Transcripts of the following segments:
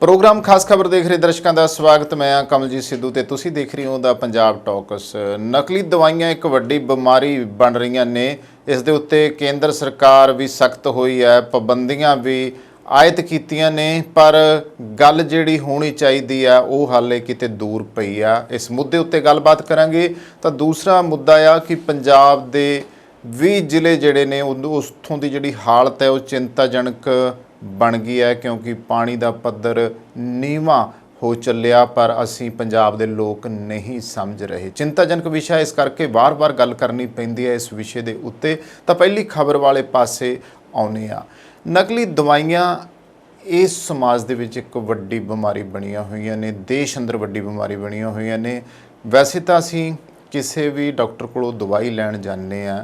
Programme खास खबर देख रहे दर्शकों का स्वागत। मैं हाँ कमलजीत सिद्धू ते तुसी देख रहे हो द पंजाब टॉक्स। नकली दवाइयां एक वड्डी बीमारी बन रही ने। इस दे उत्ते केंद्र सरकार भी सख्त हुई है, पाबंदियां भी आयत कीतियां ने, पर गल जिहड़ी होनी चाहिए है वो हाले किते दूर पई आ। इस मुद्दे उत्ते गलबात करांगे। तो दूसरा मुद्दा आ कि पंजाब दे 20 ਜ਼ਿਲ੍ਹੇ ਜਿਹੜੇ ਨੇ ਉੱਥੋਂ ਦੀ ਜਿਹੜੀ ਹਾਲਤ ਹੈ ਉਹ ਚਿੰਤਾਜਨਕ बन गई है, क्योंकि पानी का पद्धर नीवा हो चलिया, पर असी पंजाब के लोग नहीं समझ रहे। चिंताजनक विषय इस करके बार बार गल करनी पैंदी है इस विषय के उत्ते। तो पहली खबर वाले पासे आने आ। नकली दवाइयां इस समाज के विच एक वड्डी बीमारी बनिया हुई ने, देश अंदर वड्डी बीमारी बनिया हुई ने। वैसे तो असी किसी भी डॉक्टर को दवाई लैन जाने आ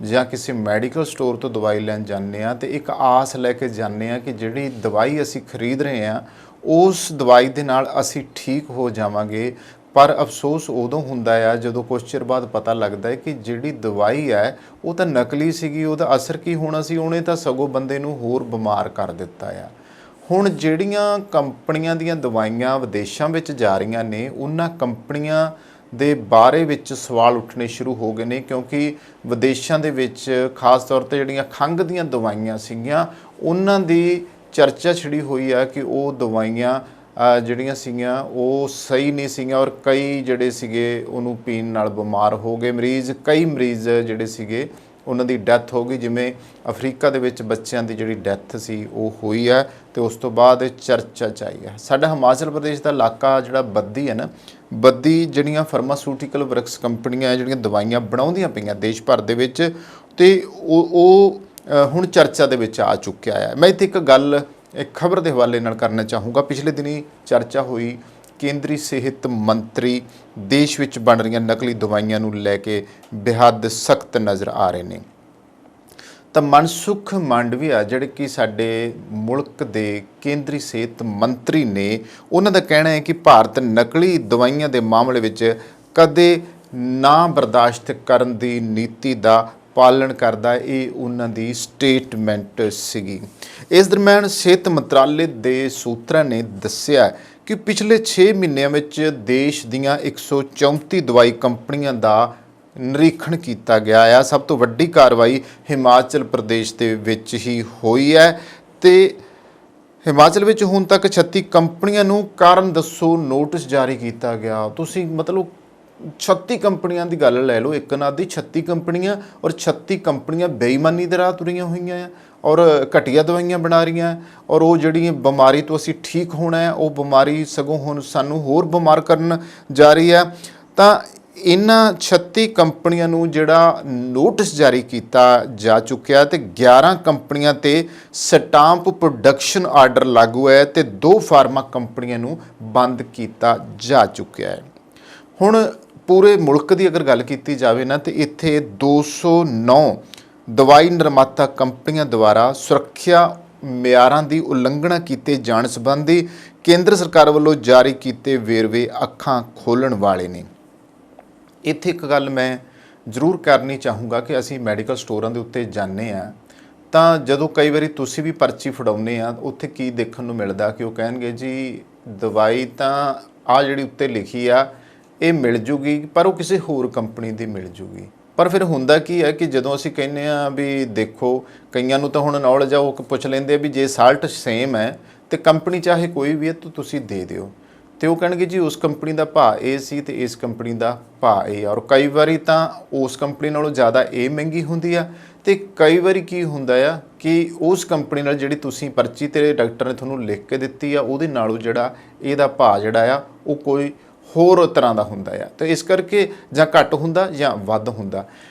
ਜਾਂ ਕਿਸੇ ਮੈਡੀਕਲ ਸਟੋਰ ਤੋਂ ਦਵਾਈ ਲੈਣ ਜਾਂਦੇ ਆ ਤੇ ਇੱਕ ਆਸ ਲੈ ਕੇ ਜਾਂਦੇ ਆ ਕਿ ਜਿਹੜੀ ਦਵਾਈ ਅਸੀਂ ਖਰੀਦ ਰਹੇ ਆ ਉਸ ਦਵਾਈ ਦੇ ਨਾਲ ਅਸੀਂ ਠੀਕ ਹੋ ਜਾਵਾਂਗੇ। ਪਰ ਅਫਸੋਸ ਉਦੋਂ ਹੁੰਦਾ ਆ ਜਦੋਂ ਕੁਝ ਚਿਰ ਬਾਅਦ ਪਤਾ ਲੱਗਦਾ ਹੈ ਕਿ ਜਿਹੜੀ ਦਵਾਈ ਹੈ ਉਹ ਤਾਂ ਨਕਲੀ ਸੀਗੀ, ਉਹਦਾ ਅਸਰ ਕੀ ਹੋਣਾ ਸੀ, ਉਹਨੇ ਤਾਂ ਸਗੋਂ ਬੰਦੇ ਨੂੰ ਹੋਰ ਬਿਮਾਰ ਕਰ ਦਿੱਤਾ ਆ। ਹੁਣ ਜਿਹੜੀਆਂ ਕੰਪਨੀਆਂ ਦੀਆਂ ਦਵਾਈਆਂ ਵਿਦੇਸ਼ਾਂ ਵਿੱਚ ਜਾ ਰਹੀਆਂ ਨੇ, ਉਹਨਾਂ ਕੰਪਨੀਆਂ ਦੇ ਬਾਰੇ ਵਿੱਚ ਸਵਾਲ ਉੱਠਣੇ ਸ਼ੁਰੂ ਹੋ ਗਏ ਨੇ, ਕਿਉਂਕਿ ਵਿਦੇਸ਼ਾਂ ਦੇ ਵਿੱਚ ਖਾਸ ਤੌਰ 'ਤੇ ਜਿਹੜੀਆਂ ਖੰਘ ਦੀਆਂ ਦਵਾਈਆਂ ਸੀਗੀਆਂ ਉਹਨਾਂ ਦੀ ਚਰਚਾ ਛਿੜੀ ਹੋਈ ਆ ਕਿ ਉਹ ਦਵਾਈਆਂ ਜਿਹੜੀਆਂ ਸੀਗੀਆਂ ਉਹ ਸਹੀ ਨਹੀਂ ਸੀਗੀਆਂ, ਔਰ ਕਈ ਜਿਹੜੇ ਸੀਗੇ ਉਹਨੂੰ ਪੀਣ ਨਾਲ ਬਿਮਾਰ ਹੋ ਗਏ ਮਰੀਜ਼। ਕਈ ਮਰੀਜ਼ ਜਿਹੜੇ ਸੀਗੇ ਉਹਨਾਂ ਦੀ ਡੈਥ ਹੋ ਗਈ। ਜਿਵੇਂ ਅਫਰੀਕਾ ਦੇ ਵਿੱਚ ਬੱਚਿਆਂ ਦੀ ਜਿਹੜੀ ਡੈਥ ਸੀ ਉਹ ਹੋਈ ਹੈ ਤੇ ਉਸ ਤੋਂ ਬਾਅਦ ਚਰਚਾ 'ਚ ਆਈ ਹੈ। ਸਾਡਾ ਹਿਮਾਚਲ ਪ੍ਰਦੇਸ਼ ਦਾ ਇਲਾਕਾ ਜਿਹੜਾ ਬੱਦੀ ਹੈ ਨਾ, ਬੱਦੀ ਜਿਹੜੀਆਂ ਫਾਰਮਾਸਿਊਟੀਕਲ ਵਰਕਸ ਕੰਪਨੀਆਂ ਜਿਹੜੀਆਂ ਦਵਾਈਆਂ ਬਣਾਉਂਦੀਆਂ ਪਈਆਂ ਦੇਸ਼ ਭਰ ਦੇ ਵਿੱਚ, ਤੇ ਉਹ ਹੁਣ ਚਰਚਾ ਦੇ ਵਿੱਚ ਆ ਚੁੱਕਿਆ ਹੈ। ਮੈਂ ਇੱਥੇ ਇੱਕ ਗੱਲ ਇੱਕ ਖਬਰ ਦੇ ਹਵਾਲੇ ਨਾਲ ਕਰਨਾ ਚਾਹੂँगा। ਪਿਛਲੇ ਦਿਨੀ ਚਰਚਾ ਹੋਈ ਕੇਂਦਰੀ ਸਿਹਤ ਮੰਤਰੀ ਦੇਸ਼ ਵਿੱਚ ਬਣ ਰਹੀਆਂ ਨਕਲੀ ਦਵਾਈਆਂ ਨੂੰ ਲੈ ਕੇ ਬੇਹੱਦ ਸਖਤ ਨਜ਼ਰ ਆ ਰਹੇ ਨੇ। ਤਾਂ ਮਨਸੁਖ ਮਾਂਡਵੀਆ ਜਿਹੜੇ ਕਿ ਸਾਡੇ ਮੁਲਕ ਦੇ ਕੇਂਦਰੀ ਸਿਹਤ ਮੰਤਰੀ ਨੇ, ਉਹਨਾਂ ਦਾ ਕਹਿਣਾ ਹੈ ਕਿ ਭਾਰਤ ਨਕਲੀ ਦਵਾਈਆਂ ਦੇ ਮਾਮਲੇ ਵਿੱਚ ਕਦੇ ਨਾ ਬਰਦਾਸ਼ਤ ਕਰਨ ਦੀ ਨੀਤੀ ਦਾ ਪਾਲਣ ਕਰਦਾ। ਇਹ ਉਹਨਾਂ ਦੀ ਸਟੇਟਮੈਂਟ ਸੀਗੀ। ਇਸ ਦਰਮਿਆਨ ਸਿਹਤ ਮੰਤਰਾਲੇ ਦੇ ਸੂਤਰਾਂ ਨੇ ਦੱਸਿਆ ਕਿ ਪਿਛਲੇ 6 ਮਹੀਨਿਆਂ ਵਿੱਚ ਦੇਸ਼ ਦੀਆਂ 134 ਦਵਾਈ ਕੰਪਨੀਆਂ ਦਾ ਨਿਰੀਖਣ ਕੀਤਾ ਗਿਆ ਆ। ਸਭ ਤੋਂ ਵੱਡੀ ਕਾਰਵਾਈ ਹਿਮਾਚਲ ਪ੍ਰਦੇਸ਼ ਦੇ ਵਿੱਚ ਹੀ ਹੋਈ ਹੈ ਤੇ ਹਿਮਾਚਲ ਵਿੱਚ ਹੁਣ ਤੱਕ 36 ਕੰਪਨੀਆਂ ਨੂੰ ਕਾਰਨ ਦੱਸੋ ਨੋਟਿਸ ਜਾਰੀ ਕੀਤਾ ਗਿਆ। ਤੁਸੀਂ ਮਤਲਬ 36 ਕੰਪਨੀਆਂ ਦੀ ਗੱਲ ਲੈ ਲਓ, ਇੱਕ ਨਾ ਦੀ 36 ਕੰਪਨੀਆਂ, ਔਰ 36 ਕੰਪਨੀਆਂ ਬੇਈਮਾਨੀ ਦੇ ਰਾਹ ਤੁਰੀਆਂ ਹੋਈਆਂ ਆ ਔਰ ਘਟੀਆ ਦਵਾਈਆਂ ਬਣਾ ਰਹੀਆਂ, ਔਰ ਉਹ ਜਿਹੜੀ ਬਿਮਾਰੀ ਤੋਂ ਅਸੀਂ ਠੀਕ ਹੋਣਾ ਹੈ ਉਹ ਬਿਮਾਰੀ ਸਗੋਂ ਹੁਣ ਸਾਨੂੰ ਹੋਰ ਬਿਮਾਰ ਕਰਨ ਜਾ ਰਹੀ ਹੈ। ਤਾਂ ਇਹਨਾਂ 36 ਕੰਪਨੀਆਂ ਨੂੰ ਜਿਹੜਾ ਨੋਟਿਸ ਜਾਰੀ ਕੀਤਾ ਜਾ ਚੁੱਕਿਆ ਤੇ 11 ਕੰਪਨੀਆਂ ਤੇ ਸਟਾਂਪ ਪ੍ਰੋਡਕਸ਼ਨ ਆਰਡਰ ਲਾਗੂ ਹੈ ਤੇ 2 ਫਾਰਮਾ ਕੰਪਨੀਆਂ ਨੂੰ ਬੰਦ ਕੀਤਾ ਜਾ ਚੁੱਕਿਆ ਹੈ। ਹੁਣ ਪੂਰੇ ਮੁਲਕ ਦੀ ਅਗਰ ਗੱਲ ਕੀਤੀ ਜਾਵੇ ਨਾ ਤੇ ਇੱਥੇ 209 ਦਵਾਈ ਨਿਰਮਾਤਾ ਕੰਪਨੀਆਂ ਦੁਆਰਾ ਸੁਰੱਖਿਆ ਮਿਆਰਾਂ ਦੀ ਉਲੰਘਣਾ ਕੀਤੇ ਜਾਣ ਸੰਬੰਧੀ ਕੇਂਦਰ ਸਰਕਾਰ ਵੱਲੋਂ ਜਾਰੀ ਕੀਤੇ ਵੇਰਵੇ ਅੱਖਾਂ ਖੋਲ੍ਹਣ ਵਾਲੇ ਨੇ। ਇੱਥੇ ਇੱਕ ਗੱਲ ਮੈਂ ਜ਼ਰੂਰ ਕਰਨੀ ਚਾਹੂँਗਾ ਕਿ ਅਸੀਂ ਮੈਡੀਕਲ ਸਟੋਰਾਂ ਦੇ ਉੱਤੇ ਜਾਂਦੇ ਹਾਂ ਤਾਂ ਜਦੋਂ ਕਈ ਵਾਰੀ ਤੁਸੀਂ ਵੀ ਪਰਚੀ ਫੜਾਉਂਦੇ ਆ, ਉੱਥੇ ਕੀ ਦੇਖਣ ਨੂੰ ਮਿਲਦਾ ਕਿ ਉਹ ਕਹਿਣਗੇ ਜੀ ਦਵਾਈ ਤਾਂ ਆ ਜਿਹੜੀ ਉੱਤੇ ਲਿਖੀ ਆ ਇਹ ਮਿਲ ਜੂਗੀ, ਪਰ ਉਹ ਕਿਸੇ ਹੋਰ ਕੰਪਨੀ ਦੀ ਮਿਲ ਜੂਗੀ। ਪਰ ਫਿਰ ਹੁੰਦਾ ਕੀ ਹੈ ਕਿ ਜਦੋਂ ਅਸੀਂ ਕਹਿੰਦੇ ਆ ਵੀ ਦੇਖੋ, ਕਈਆਂ ਨੂੰ ਤਾਂ ਹੁਣ ਨੌਲੇਜ ਆ, ਉਹ ਪੁੱਛ ਲੈਂਦੇ ਆ ਵੀ ਜੇ ਸਾਲਟ ਸੇਮ ਹੈ ਤੇ ਕੰਪਨੀ ਚਾਹੇ ਕੋਈ ਵੀ ਹੈ ਤਾਂ ਤੁਸੀਂ ਦੇ ਦਿਓ, ਤੇ ਉਹ ਕਹਿਣਗੇ ਜੀ ਉਸ ਕੰਪਨੀ ਦਾ ਭਾਅ ਇਹ ਸੀ ਤੇ ਇਸ ਕੰਪਨੀ ਦਾ ਭਾਅ ਇਹ। ਔਰ ਕਈ ਵਾਰੀ ਤਾਂ ਉਸ ਕੰਪਨੀ ਨਾਲੋਂ ਜ਼ਿਆਦਾ ਇਹ ਮਹਿੰਗੀ ਹੁੰਦੀ ਆ, ਤੇ ਕਈ ਵਾਰੀ ਕੀ ਹੁੰਦਾ ਆ ਕਿ ਉਸ ਕੰਪਨੀ ਨਾਲ ਜਿਹੜੀ ਤੁਸੀਂ ਪਰਚੀ ਤੇ ਡਾਕਟਰ ਨੇ ਤੁਹਾਨੂੰ ਲਿਖ ਕੇ ਦਿੱਤੀ ਆ ਉਹਦੇ ਨਾਲੋਂ ਜਿਹੜਾ ਇਹਦਾ ਭਾਅ ਜਿਹੜਾ ਆ ਉਹ ਕੋਈ ਹੋਰ ਤਰ੍ਹਾਂ ਦਾ ਹੁੰਦਾ ਆ। ਤੇ ਇਸ ਕਰਕੇ ਜਾਂ ਘੱਟ ਹੁੰਦਾ ਜਾਂ ਵੱਧ ਹੁੰਦਾ।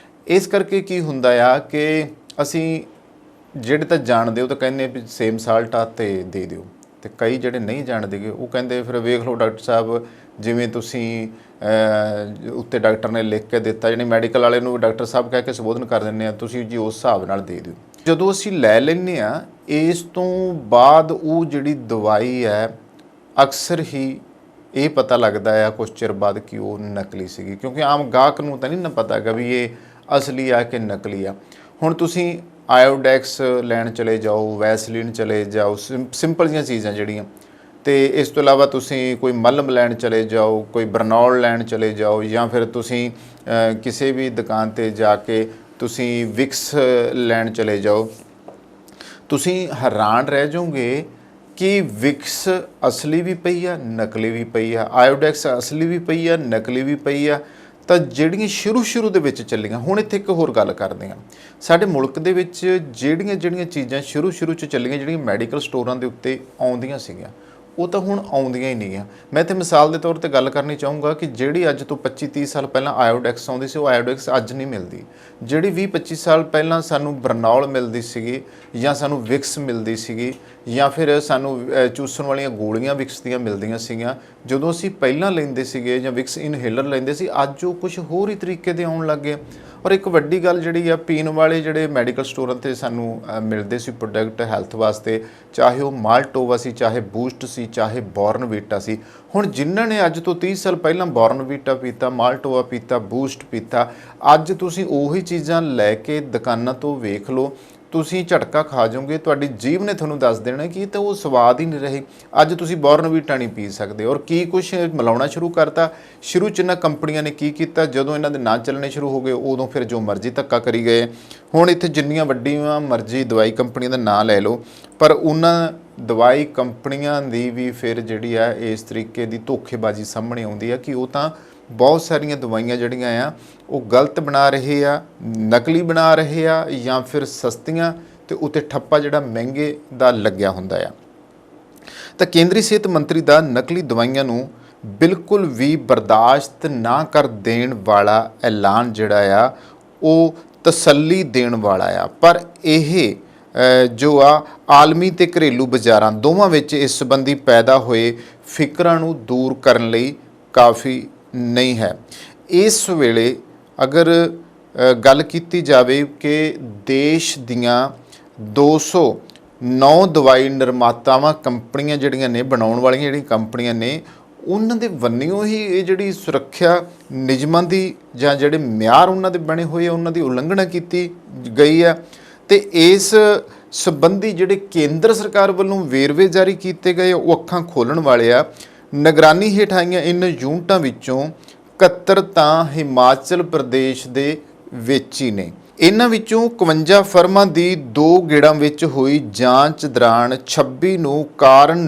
ਇਸ ਕਰਕੇ ਕੀ ਹੁੰਦਾ ਆ ਕਿ ਅਸੀਂ ਜਿਹੜੇ ਤਾਂ ਜਾਣਦੇ ਉਹ ਤਾਂ ਕਹਿੰਦੇ ਵੀ ਸੇਮ ਸਾਲਟ ਆ ਤੇ ਦੇ ਦਿਓ, ਤੇ ਕਈ ਜਿਹੜੇ ਨਹੀਂ ਜਾਣਦੇਗੇ ਉਹ ਕਹਿੰਦੇ ਫਿਰ ਵੇਖ ਲਓ ਡਾਕਟਰ ਸਾਹਿਬ ਜਿਵੇਂ ਤੁਸੀਂ ਉੱਤੇ ਡਾਕਟਰ ਨੇ ਲਿਖ ਕੇ ਦਿੱਤਾ, ਜਿਹੜੇ ਮੈਡੀਕਲ ਵਾਲੇ ਨੂੰ ਡਾਕਟਰ ਸਾਹਿਬ ਕਹਿ ਕੇ ਸੰਬੋਧਨ ਕਰ ਦਿੰਦੇ ਆ, ਤੁਸੀਂ ਜੀ ਉਸ ਹਿਸਾਬ ਨਾਲ ਦੇ ਦਿਓ। ਜਦੋਂ ਅਸੀਂ ਲੈ ਲੈਂਦੇ ਆ ਇਸ ਤੋਂ ਬਾਅਦ ਉਹ ਜਿਹੜੀ ਦਵਾਈ ਹੈ ਅਕਸਰ ਹੀ ਇਹ ਪਤਾ ਲੱਗਦਾ ਆ ਕੁਛ ਚਿਰ ਬਾਅਦ ਕਿ ਉਹ ਨਕਲੀ ਸੀਗੀ, ਕਿਉਂਕਿ ਆਮ ਗਾਹਕ ਨੂੰ ਤਾਂ ਨਹੀਂ ਨਾ ਪਤਾ ਹੈਗਾ ਵੀ ਇਹ ਅਸਲੀ ਆ ਕਿ ਨਕਲੀ ਆ। ਹੁਣ ਤੁਸੀਂ ਆਇਓਡੈਕਸ ਲੈਣ ਚਲੇ ਜਾਓ, ਵੈਸਲੀਨ ਚਲੇ ਜਾਓ, ਸਿੰਪਲ ਜਿਹੀਆਂ ਚੀਜ਼ਾਂ ਜਿਹੜੀਆਂ ਤੇ ਇਸ ਤੋਂ ਇਲਾਵਾ ਤੁਸੀਂ ਕੋਈ ਮੱਲਮ ਲੈਣ ਚਲੇ ਜਾਓ, ਕੋਈ ਬਰਨੌਲ ਲੈਣ ਚਲੇ ਜਾਓ, ਜਾਂ ਫਿਰ ਤੁਸੀਂ ਕਿਸੇ ਵੀ ਦੁਕਾਨ ਤੇ ਜਾ ਕੇ ਤੁਸੀਂ ਵਿਕਸ ਲੈਣ ਚਲੇ ਜਾਓ, ਤੁਸੀਂ ਹੈਰਾਨ ਰਹਿ ਜਾਓਗੇ ਕਿ ਵਿਕਸ ਅਸਲੀ ਵੀ ਪਈ ਆ, ਨਕਲੀ ਵੀ ਪਈ ਆ, ਆਇਓਡੈਕਸ ਅਸਲੀ ਵੀ ਪਈ ਆ, ਨਕਲੀ ਵੀ ਪਈ ਆ। ਤਾਂ ਜਿਹੜੀਆਂ ਸ਼ੁਰੂ ਦੇ ਵਿੱਚ ਚੱਲੀਆਂ, ਹੁਣ ਇੱਥੇ ਇੱਕ ਹੋਰ ਗੱਲ ਕਰਦੇ ਹਾਂ। ਸਾਡੇ ਮੁਲਕ ਦੇ ਵਿੱਚ ਜਿਹੜੀਆਂ ਚੀਜ਼ਾਂ ਸ਼ੁਰੂ 'ਚ ਚੱਲੀਆਂ, ਜਿਹੜੀਆਂ ਮੈਡੀਕਲ ਸਟੋਰਾਂ ਦੇ ਉੱਤੇ ਆਉਂਦੀਆਂ ਸੀਗੀਆਂ, ਉਹ ਤਾਂ ਹੁਣ ਆਉਂਦੀਆਂ ਹੀ ਨਹੀਂ ਆ। ਮੈਂ ਇੱਥੇ ਮਿਸਾਲ ਦੇ ਤੌਰ ਤੇ ਗੱਲ ਕਰਨੀ ਚਾਹੂੰਗਾ ਕਿ ਜਿਹੜੀ ਅੱਜ ਤੋਂ 25-30 ਸਾਲ ਪਹਿਲਾਂ ਆਇਓਡੈਕਸ ਆਉਂਦੀ ਸੀ, ਉਹ ਆਇਓਡੈਕਸ ਅੱਜ ਨਹੀਂ ਮਿਲਦੀ। ਜਿਹੜੀ 20-25 ਸਾਲ ਪਹਿਲਾਂ ਸਾਨੂੰ ਬਰਨੌਲ ਮਿਲਦੀ ਸੀਗੀ, ਜਾਂ ਸਾਨੂੰ ਵਿਕਸ ਮਿਲਦੀ ਸੀਗੀ, ਜਾਂ ਫਿਰ ਸਾਨੂੰ ਚੂਸਣ ਵਾਲੀਆਂ ਗੋਲੀਆਂ ਵਿਕਸ ਦੀਆਂ ਮਿਲਦੀਆਂ ਸੀਗੀਆਂ, ਜਦੋਂ ਅਸੀਂ ਪਹਿਲਾਂ ਲੈਂਦੇ ਸੀਗੇ ਜਾਂ ਵਿਕਸ ਇਨਹੇਲਰ ਲੈਂਦੇ ਸੀ, ਅੱਜ ਉਹ ਕੁਝ ਹੋਰ ਹੀ ਤਰੀਕੇ ਦੇ ਆਉਣ ਲੱਗ ਗਏ। ਔਰ ਇੱਕ ਵੱਡੀ ਗੱਲ ਜਿਹੜੀ ਆ, ਪੀਣ ਵਾਲੇ ਜਿਹੜੇ ਮੈਡੀਕਲ ਸਟੋਰਾਂ 'ਤੇ ਸਾਨੂੰ ਮਿਲਦੇ ਸੀ ਪ੍ਰੋਡਕਟ ਹੈਲਥ ਵਾਸਤੇ, ਚਾਹੇ ਉਹ ਮਾਲਟੋਵਾ ਸੀ, ਚਾਹੇ ਬੂਸਟ ਸੀ, ਚਾਹੇ ਬੋਰਨਵੀਟਾ ਸੀ। ਹੁਣ ਜਿਨ੍ਹਾਂ ਨੇ ਅੱਜ ਤੋਂ 30 ਸਾਲ ਪਹਿਲਾਂ ਬੋਰਨਵੀਟਾ ਪੀਤਾ, ਮਾਲਟੋਵਾ ਪੀਤਾ, ਬੂਸਟ ਪੀਤਾ, ਅੱਜ ਤੁਸੀਂ ਉਹੀ ਚੀਜ਼ਾਂ ਲੈ ਕੇ ਦੁਕਾਨਾਂ ਤੋਂ ਵੇਖ ਲਓ, ਤੁਸੀਂ ਝਟਕਾ ਖਾ ਜਾਓਗੇ। ਤੁਹਾਡੀ ਜੀਭ ਨੇ ਤੁਹਾਨੂੰ ਦੱਸ ਦੇਣਾ ਕਿ ਤਾਂ ਉਹ ਸਵਾਦ ਹੀ ਨਹੀਂ ਰਹੇ। ਅੱਜ ਤੁਸੀਂ ਬੋਰਨਵੀਟਾ ਨਹੀਂ ਪੀ ਸਕਦੇ। ਔਰ ਕੀ ਕੁਛ ਮਿਲਾਉਣਾ ਸ਼ੁਰੂ ਕਰਤਾ। ਸ਼ੁਰੂ 'ਚ ਇਹਨਾਂ ਕੰਪਨੀਆਂ ਨੇ ਕੀ ਕੀਤਾ, ਜਦੋਂ ਇਹਨਾਂ ਦੇ ਨਾਂ ਚੱਲਣੇ ਸ਼ੁਰੂ ਹੋ ਗਏ, ਉਦੋਂ ਫਿਰ ਜੋ ਮਰਜ਼ੀ ਧੱਕਾ ਕਰੀ ਗਏ। ਹੁਣ ਇੱਥੇ ਜਿੰਨੀਆਂ ਵੱਡੀਆਂ ਮਰਜ਼ੀ ਦਵਾਈ ਕੰਪਨੀਆਂ ਦਾ ਨਾਂ ਲੈ ਲਓ, ਪਰ ਉਹਨਾਂ ਦਵਾਈ ਕੰਪਨੀਆਂ ਦੀ ਵੀ ਫਿਰ ਜਿਹੜੀ ਆ ਇਸ ਤਰੀਕੇ ਦੀ ਧੋਖੇਬਾਜ਼ੀ ਸਾਹਮਣੇ ਆਉਂਦੀ ਆ ਕਿ ਉਹ ਤਾਂ ਬਹੁਤ ਸਾਰੀਆਂ ਦਵਾਈਆਂ ਜਿਹੜੀਆਂ ਆ ਉਹ ਗਲਤ ਬਣਾ ਰਹੇ ਆ, ਨਕਲੀ ਬਣਾ ਰਹੇ ਆ, ਜਾਂ ਫਿਰ ਸਸਤੀਆਂ ਤੇ ਉੱਤੇ ਠੱਪਾ ਜਿਹੜਾ ਮਹਿੰਗੇ ਦਾ ਲੱਗਿਆ ਹੁੰਦਾ ਆ। ਤਾਂ ਕੇਂਦਰੀ ਸਿਹਤ ਮੰਤਰੀ ਦਾ ਨਕਲੀ ਦਵਾਈਆਂ ਨੂੰ ਬਿਲਕੁਲ ਵੀ ਬਰਦਾਸ਼ਤ ਨਾ ਕਰ ਦੇਣ ਵਾਲਾ ਐਲਾਨ ਜਿਹੜਾ ਆ ਉਹ ਤਸੱਲੀ ਦੇਣ ਵਾਲਾ ਆ। ਪਰ ਇਹ ਜੋ ਆ ਆਲਮੀ ਤੇ ਘਰੇਲੂ ਬਾਜ਼ਾਰਾਂ ਦੋਵਾਂ ਵਿੱਚ ਇਸ ਸੰਬੰਧੀ ਪੈਦਾ ਹੋਏ ਫਿਕਰਾਂ ਨੂੰ ਦੂਰ ਕਰਨ ਲਈ ਕਾਫੀ ਨਹੀਂ ਹੈ। ਇਸ ਵੇਲੇ ਅਗਰ ਗੱਲ ਕੀਤੀ ਜਾਵੇ ਕਿ ਦੇਸ਼ ਦੀਆਂ 209 ਦਵਾਈ ਨਿਰਮਾਤਾਵਾਂ ਕੰਪਨੀਆਂ ਜਿਹੜੀਆਂ ਨੇ, ਬਣਾਉਣ ਵਾਲੀਆਂ ਜਿਹੜੀਆਂ ਕੰਪਨੀਆਂ ਨੇ, ਉਹਨਾਂ ਦੇ ਵੱਲੋਂ ਹੀ ਇਹ ਜਿਹੜੀ ਸੁਰੱਖਿਆ ਨਿਯਮਾਂ ਦੀ ਜਾਂ ਜਿਹੜੇ ਮਿਆਰ ਉਹਨਾਂ ਦੇ ਬਣੇ ਹੋਏ ਆ, ਉਹਨਾਂ ਦੀ ਉਲੰਘਣਾ ਕੀਤੀ ਗਈ ਆ। ਤੇ ਇਸ ਸੰਬੰਧੀ ਜਿਹੜੇ ਕੇਂਦਰ ਸਰਕਾਰ ਵੱਲੋਂ ਵੇਰਵੇ ਜਾਰੀ ਕੀਤੇ ਗਏ ਉਹ ਅੱਖਾਂ ਖੋਲ੍ਹਣ ਵਾਲੇ ਆ। ਨਿਗਰਾਨੀ ਹੇਠ ਆਈਆਂ ਇਹਨਾਂ ਯੂਨਿਟਾਂ ਵਿੱਚੋਂ 71 ਤਾਂ ਹਿਮਾਚਲ ਪ੍ਰਦੇਸ਼ ਦੇ ਵਿੱਚ ਹੀ ਨੇ। ਇਹਨਾਂ ਵਿੱਚੋਂ 51 ਫਰਮਾਂ ਦੀ 2 ਗੇੜਾਂ ਵਿੱਚ ਹੋਈ ਜਾਂਚ ਦੌਰਾਨ 26 ਨੂੰ ਕਾਰਨ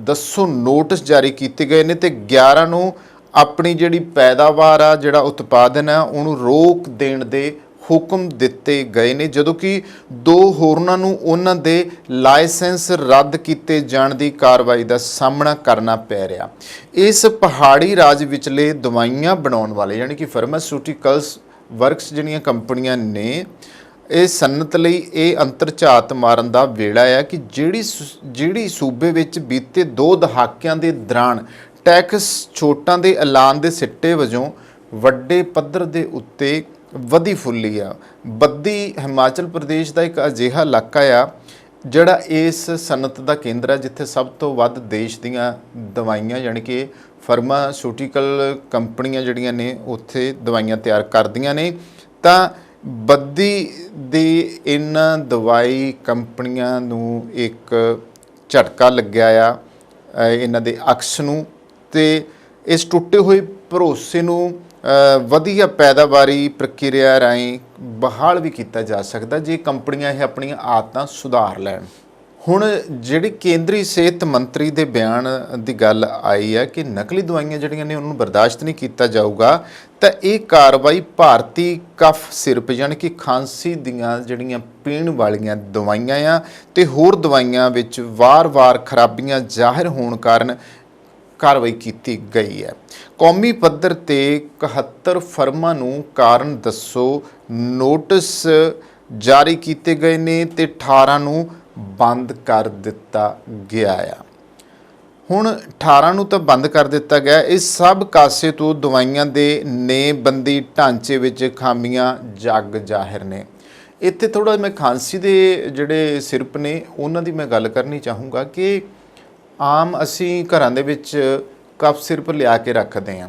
ਦੱਸੋ ਨੋਟਿਸ ਜਾਰੀ ਕੀਤੇ ਗਏ ਨੇ ਤੇ 11 ਨੂੰ ਆਪਣੀ ਜਿਹੜੀ ਪੈਦਾਵਾਰ ਆ, ਜਿਹੜਾ ਉਤਪਾਦਨ ਆ, ਉਹਨੂੰ ਰੋਕ ਦੇਣ ਦੇ ਹੁਕਮ ਦਿੱਤੇ ਗਏ ਨੇ, ਜਦੋਂ ਕਿ 2 ਹੋਰਨਾਂ ਨੂੰ ਉਹਨਾਂ ਦੇ ਲਾਇਸੈਂਸ ਰੱਦ ਕੀਤੇ ਜਾਣ ਦੀ ਕਾਰਵਾਈ ਦਾ ਸਾਹਮਣਾ ਕਰਨਾ ਪੈ ਰਿਹਾ। ਇਸ ਪਹਾੜੀ ਰਾਜ ਵਿਚਲੇ ਦਵਾਈਆਂ ਬਣਾਉਣ ਵਾਲੇ ਯਾਨੀ ਕਿ ਫਾਰਮਾਸਿਊਟੀਕਲਸ ਵਰਕਸ ਜਿਹੜੀਆਂ ਕੰਪਨੀਆਂ ਨੇ, ਇਹ ਸਨਅਤ ਲਈ ਇਹ ਅੰਤਰਝਾਤ ਮਾਰਨ ਦਾ ਵੇਲਾ ਆ ਕਿ ਜਿਹੜੀ ਸੂਬੇ ਵਿੱਚ ਬੀਤੇ 2 ਦਹਾਕਿਆਂ ਦੇ ਦੌਰਾਨ ਟੈਕਸ ਛੋਟਾਂ ਦੇ ਐਲਾਨ ਦੇ ਸਿੱਟੇ ਵਜੋਂ ਵੱਡੇ ਪੱਧਰ ਦੇ ਉੱਤੇ ਵਧੀ ਫੁੱਲੀ ਆ। ਬੱਦੀ ਹਿਮਾਚਲ ਪ੍ਰਦੇਸ਼ ਦਾ ਇੱਕ ਅਜਿਹਾ ਇਲਾਕਾ ਆ ਜਿਹੜਾ ਇਸ ਸਨਅਤ ਦਾ ਕੇਂਦਰ ਹੈ, ਜਿੱਥੇ ਸਭ ਤੋਂ ਵੱਧ ਦੇਸ਼ ਦੀਆਂ ਦਵਾਈਆਂ ਯਾਨੀ ਕਿ ਫਾਰਮਾਸਿਊਟੀਕਲ ਕੰਪਨੀਆਂ ਜਿਹੜੀਆਂ ਨੇ ਉੱਥੇ ਦਵਾਈਆਂ ਤਿਆਰ ਕਰਦੀਆਂ ਨੇ। ਤਾਂ ਬੱਦੀ ਦੀ ਇਹਨਾਂ ਦਵਾਈ ਕੰਪਨੀਆਂ ਨੂੰ ਇੱਕ ਝਟਕਾ ਲੱਗਿਆ ਆ, ਇਹਨਾਂ ਦੇ ਅਕਸ ਨੂੰ, ਤੇ ਇਸ ਟੁੱਟੇ ਹੋਏ ਭਰੋਸੇ ਨੂੰ ਵਧੀਆ ਪੈਦਾਵਾਰੀ ਪ੍ਰਕਿਰਿਆ ਰਾਹੀਂ ਬਹਾਲ ਵੀ ਕੀਤਾ ਜਾ ਸਕਦਾ ਜੇ ਕੰਪਨੀਆਂ ਇਹ ਆਪਣੀਆਂ ਆਦਤਾਂ ਸੁਧਾਰ ਲੈਣ। ਹੁਣ ਜਿਹੜੀ ਕੇਂਦਰੀ ਸਿਹਤ ਮੰਤਰੀ ਦੇ ਬਿਆਨ ਦੀ ਗੱਲ ਆਈ ਹੈ ਕਿ ਨਕਲੀ ਦਵਾਈਆਂ ਜਿਹੜੀਆਂ ਨੇ ਉਹਨਾਂ ਨੂੰ ਬਰਦਾਸ਼ਤ ਨਹੀਂ ਕੀਤਾ ਜਾਊਗਾ, ਤਾਂ ਇਹ ਕਾਰਵਾਈ ਭਾਰਤੀ ਕਫ ਸਿਰਪ ਯਾਨੀ ਕਿ ਖਾਂਸੀ ਦੀਆਂ ਜਿਹੜੀਆਂ ਪੀਣ ਵਾਲੀਆਂ ਦਵਾਈਆਂ ਆ ਤੇ ਹੋਰ ਦਵਾਈਆਂ ਵਿੱਚ ਵਾਰ-ਵਾਰ ਖਰਾਬੀਆਂ ਜ਼ਾਹਿਰ ਹੋਣ ਕਾਰਨ ਕਾਰਵਾਈ ਕੀਤੀ ਗਈ ਹੈ। ਕੌਮੀ ਪੱਧਰ ਤੇ 71 ਫਰਮਾਂ ਨੂੰ ਕਾਰਨ ਦੱਸੋ ਨੋਟਿਸ ਜਾਰੀ ਕੀਤੇ ਗਏ ਨੇ ਤੇ 18 ਨੂੰ ਬੰਦ ਕਰ ਦਿੱਤਾ ਗਿਆ ਆ। ਹੁਣ 18 ਨੂੰ ਤਾਂ ਬੰਦ ਕਰ ਦਿੱਤਾ ਗਿਆ। ਇਸ ਸਭ ਕਾਸੇ ਤੋਂ ਦਵਾਈਆਂ ਦੇ ਨੇਮਬੰਦੀ ਢਾਂਚੇ ਵਿੱਚ ਖਾਮੀਆਂ ਜੱਗ ਜ਼ਾਹਿਰ ਨੇ। ਇੱਥੇ ਥੋੜਾ ਮੈਂ ਖਾਂਸੀ ਦੇ ਜਿਹੜੇ ਸਿਰਪ ਨੇ ਉਹਨਾਂ ਦੀ ਮੈਂ ਗੱਲ ਕਰਨੀ ਚਾਹੂੰਗਾ ਕਿ ਆਮ ਅਸੀਂ ਘਰਾਂ ਦੇ ਵਿੱਚ ਕਫ ਸਿਰਪ ਲਿਆ ਕੇ ਰੱਖਦੇ ਹਾਂ।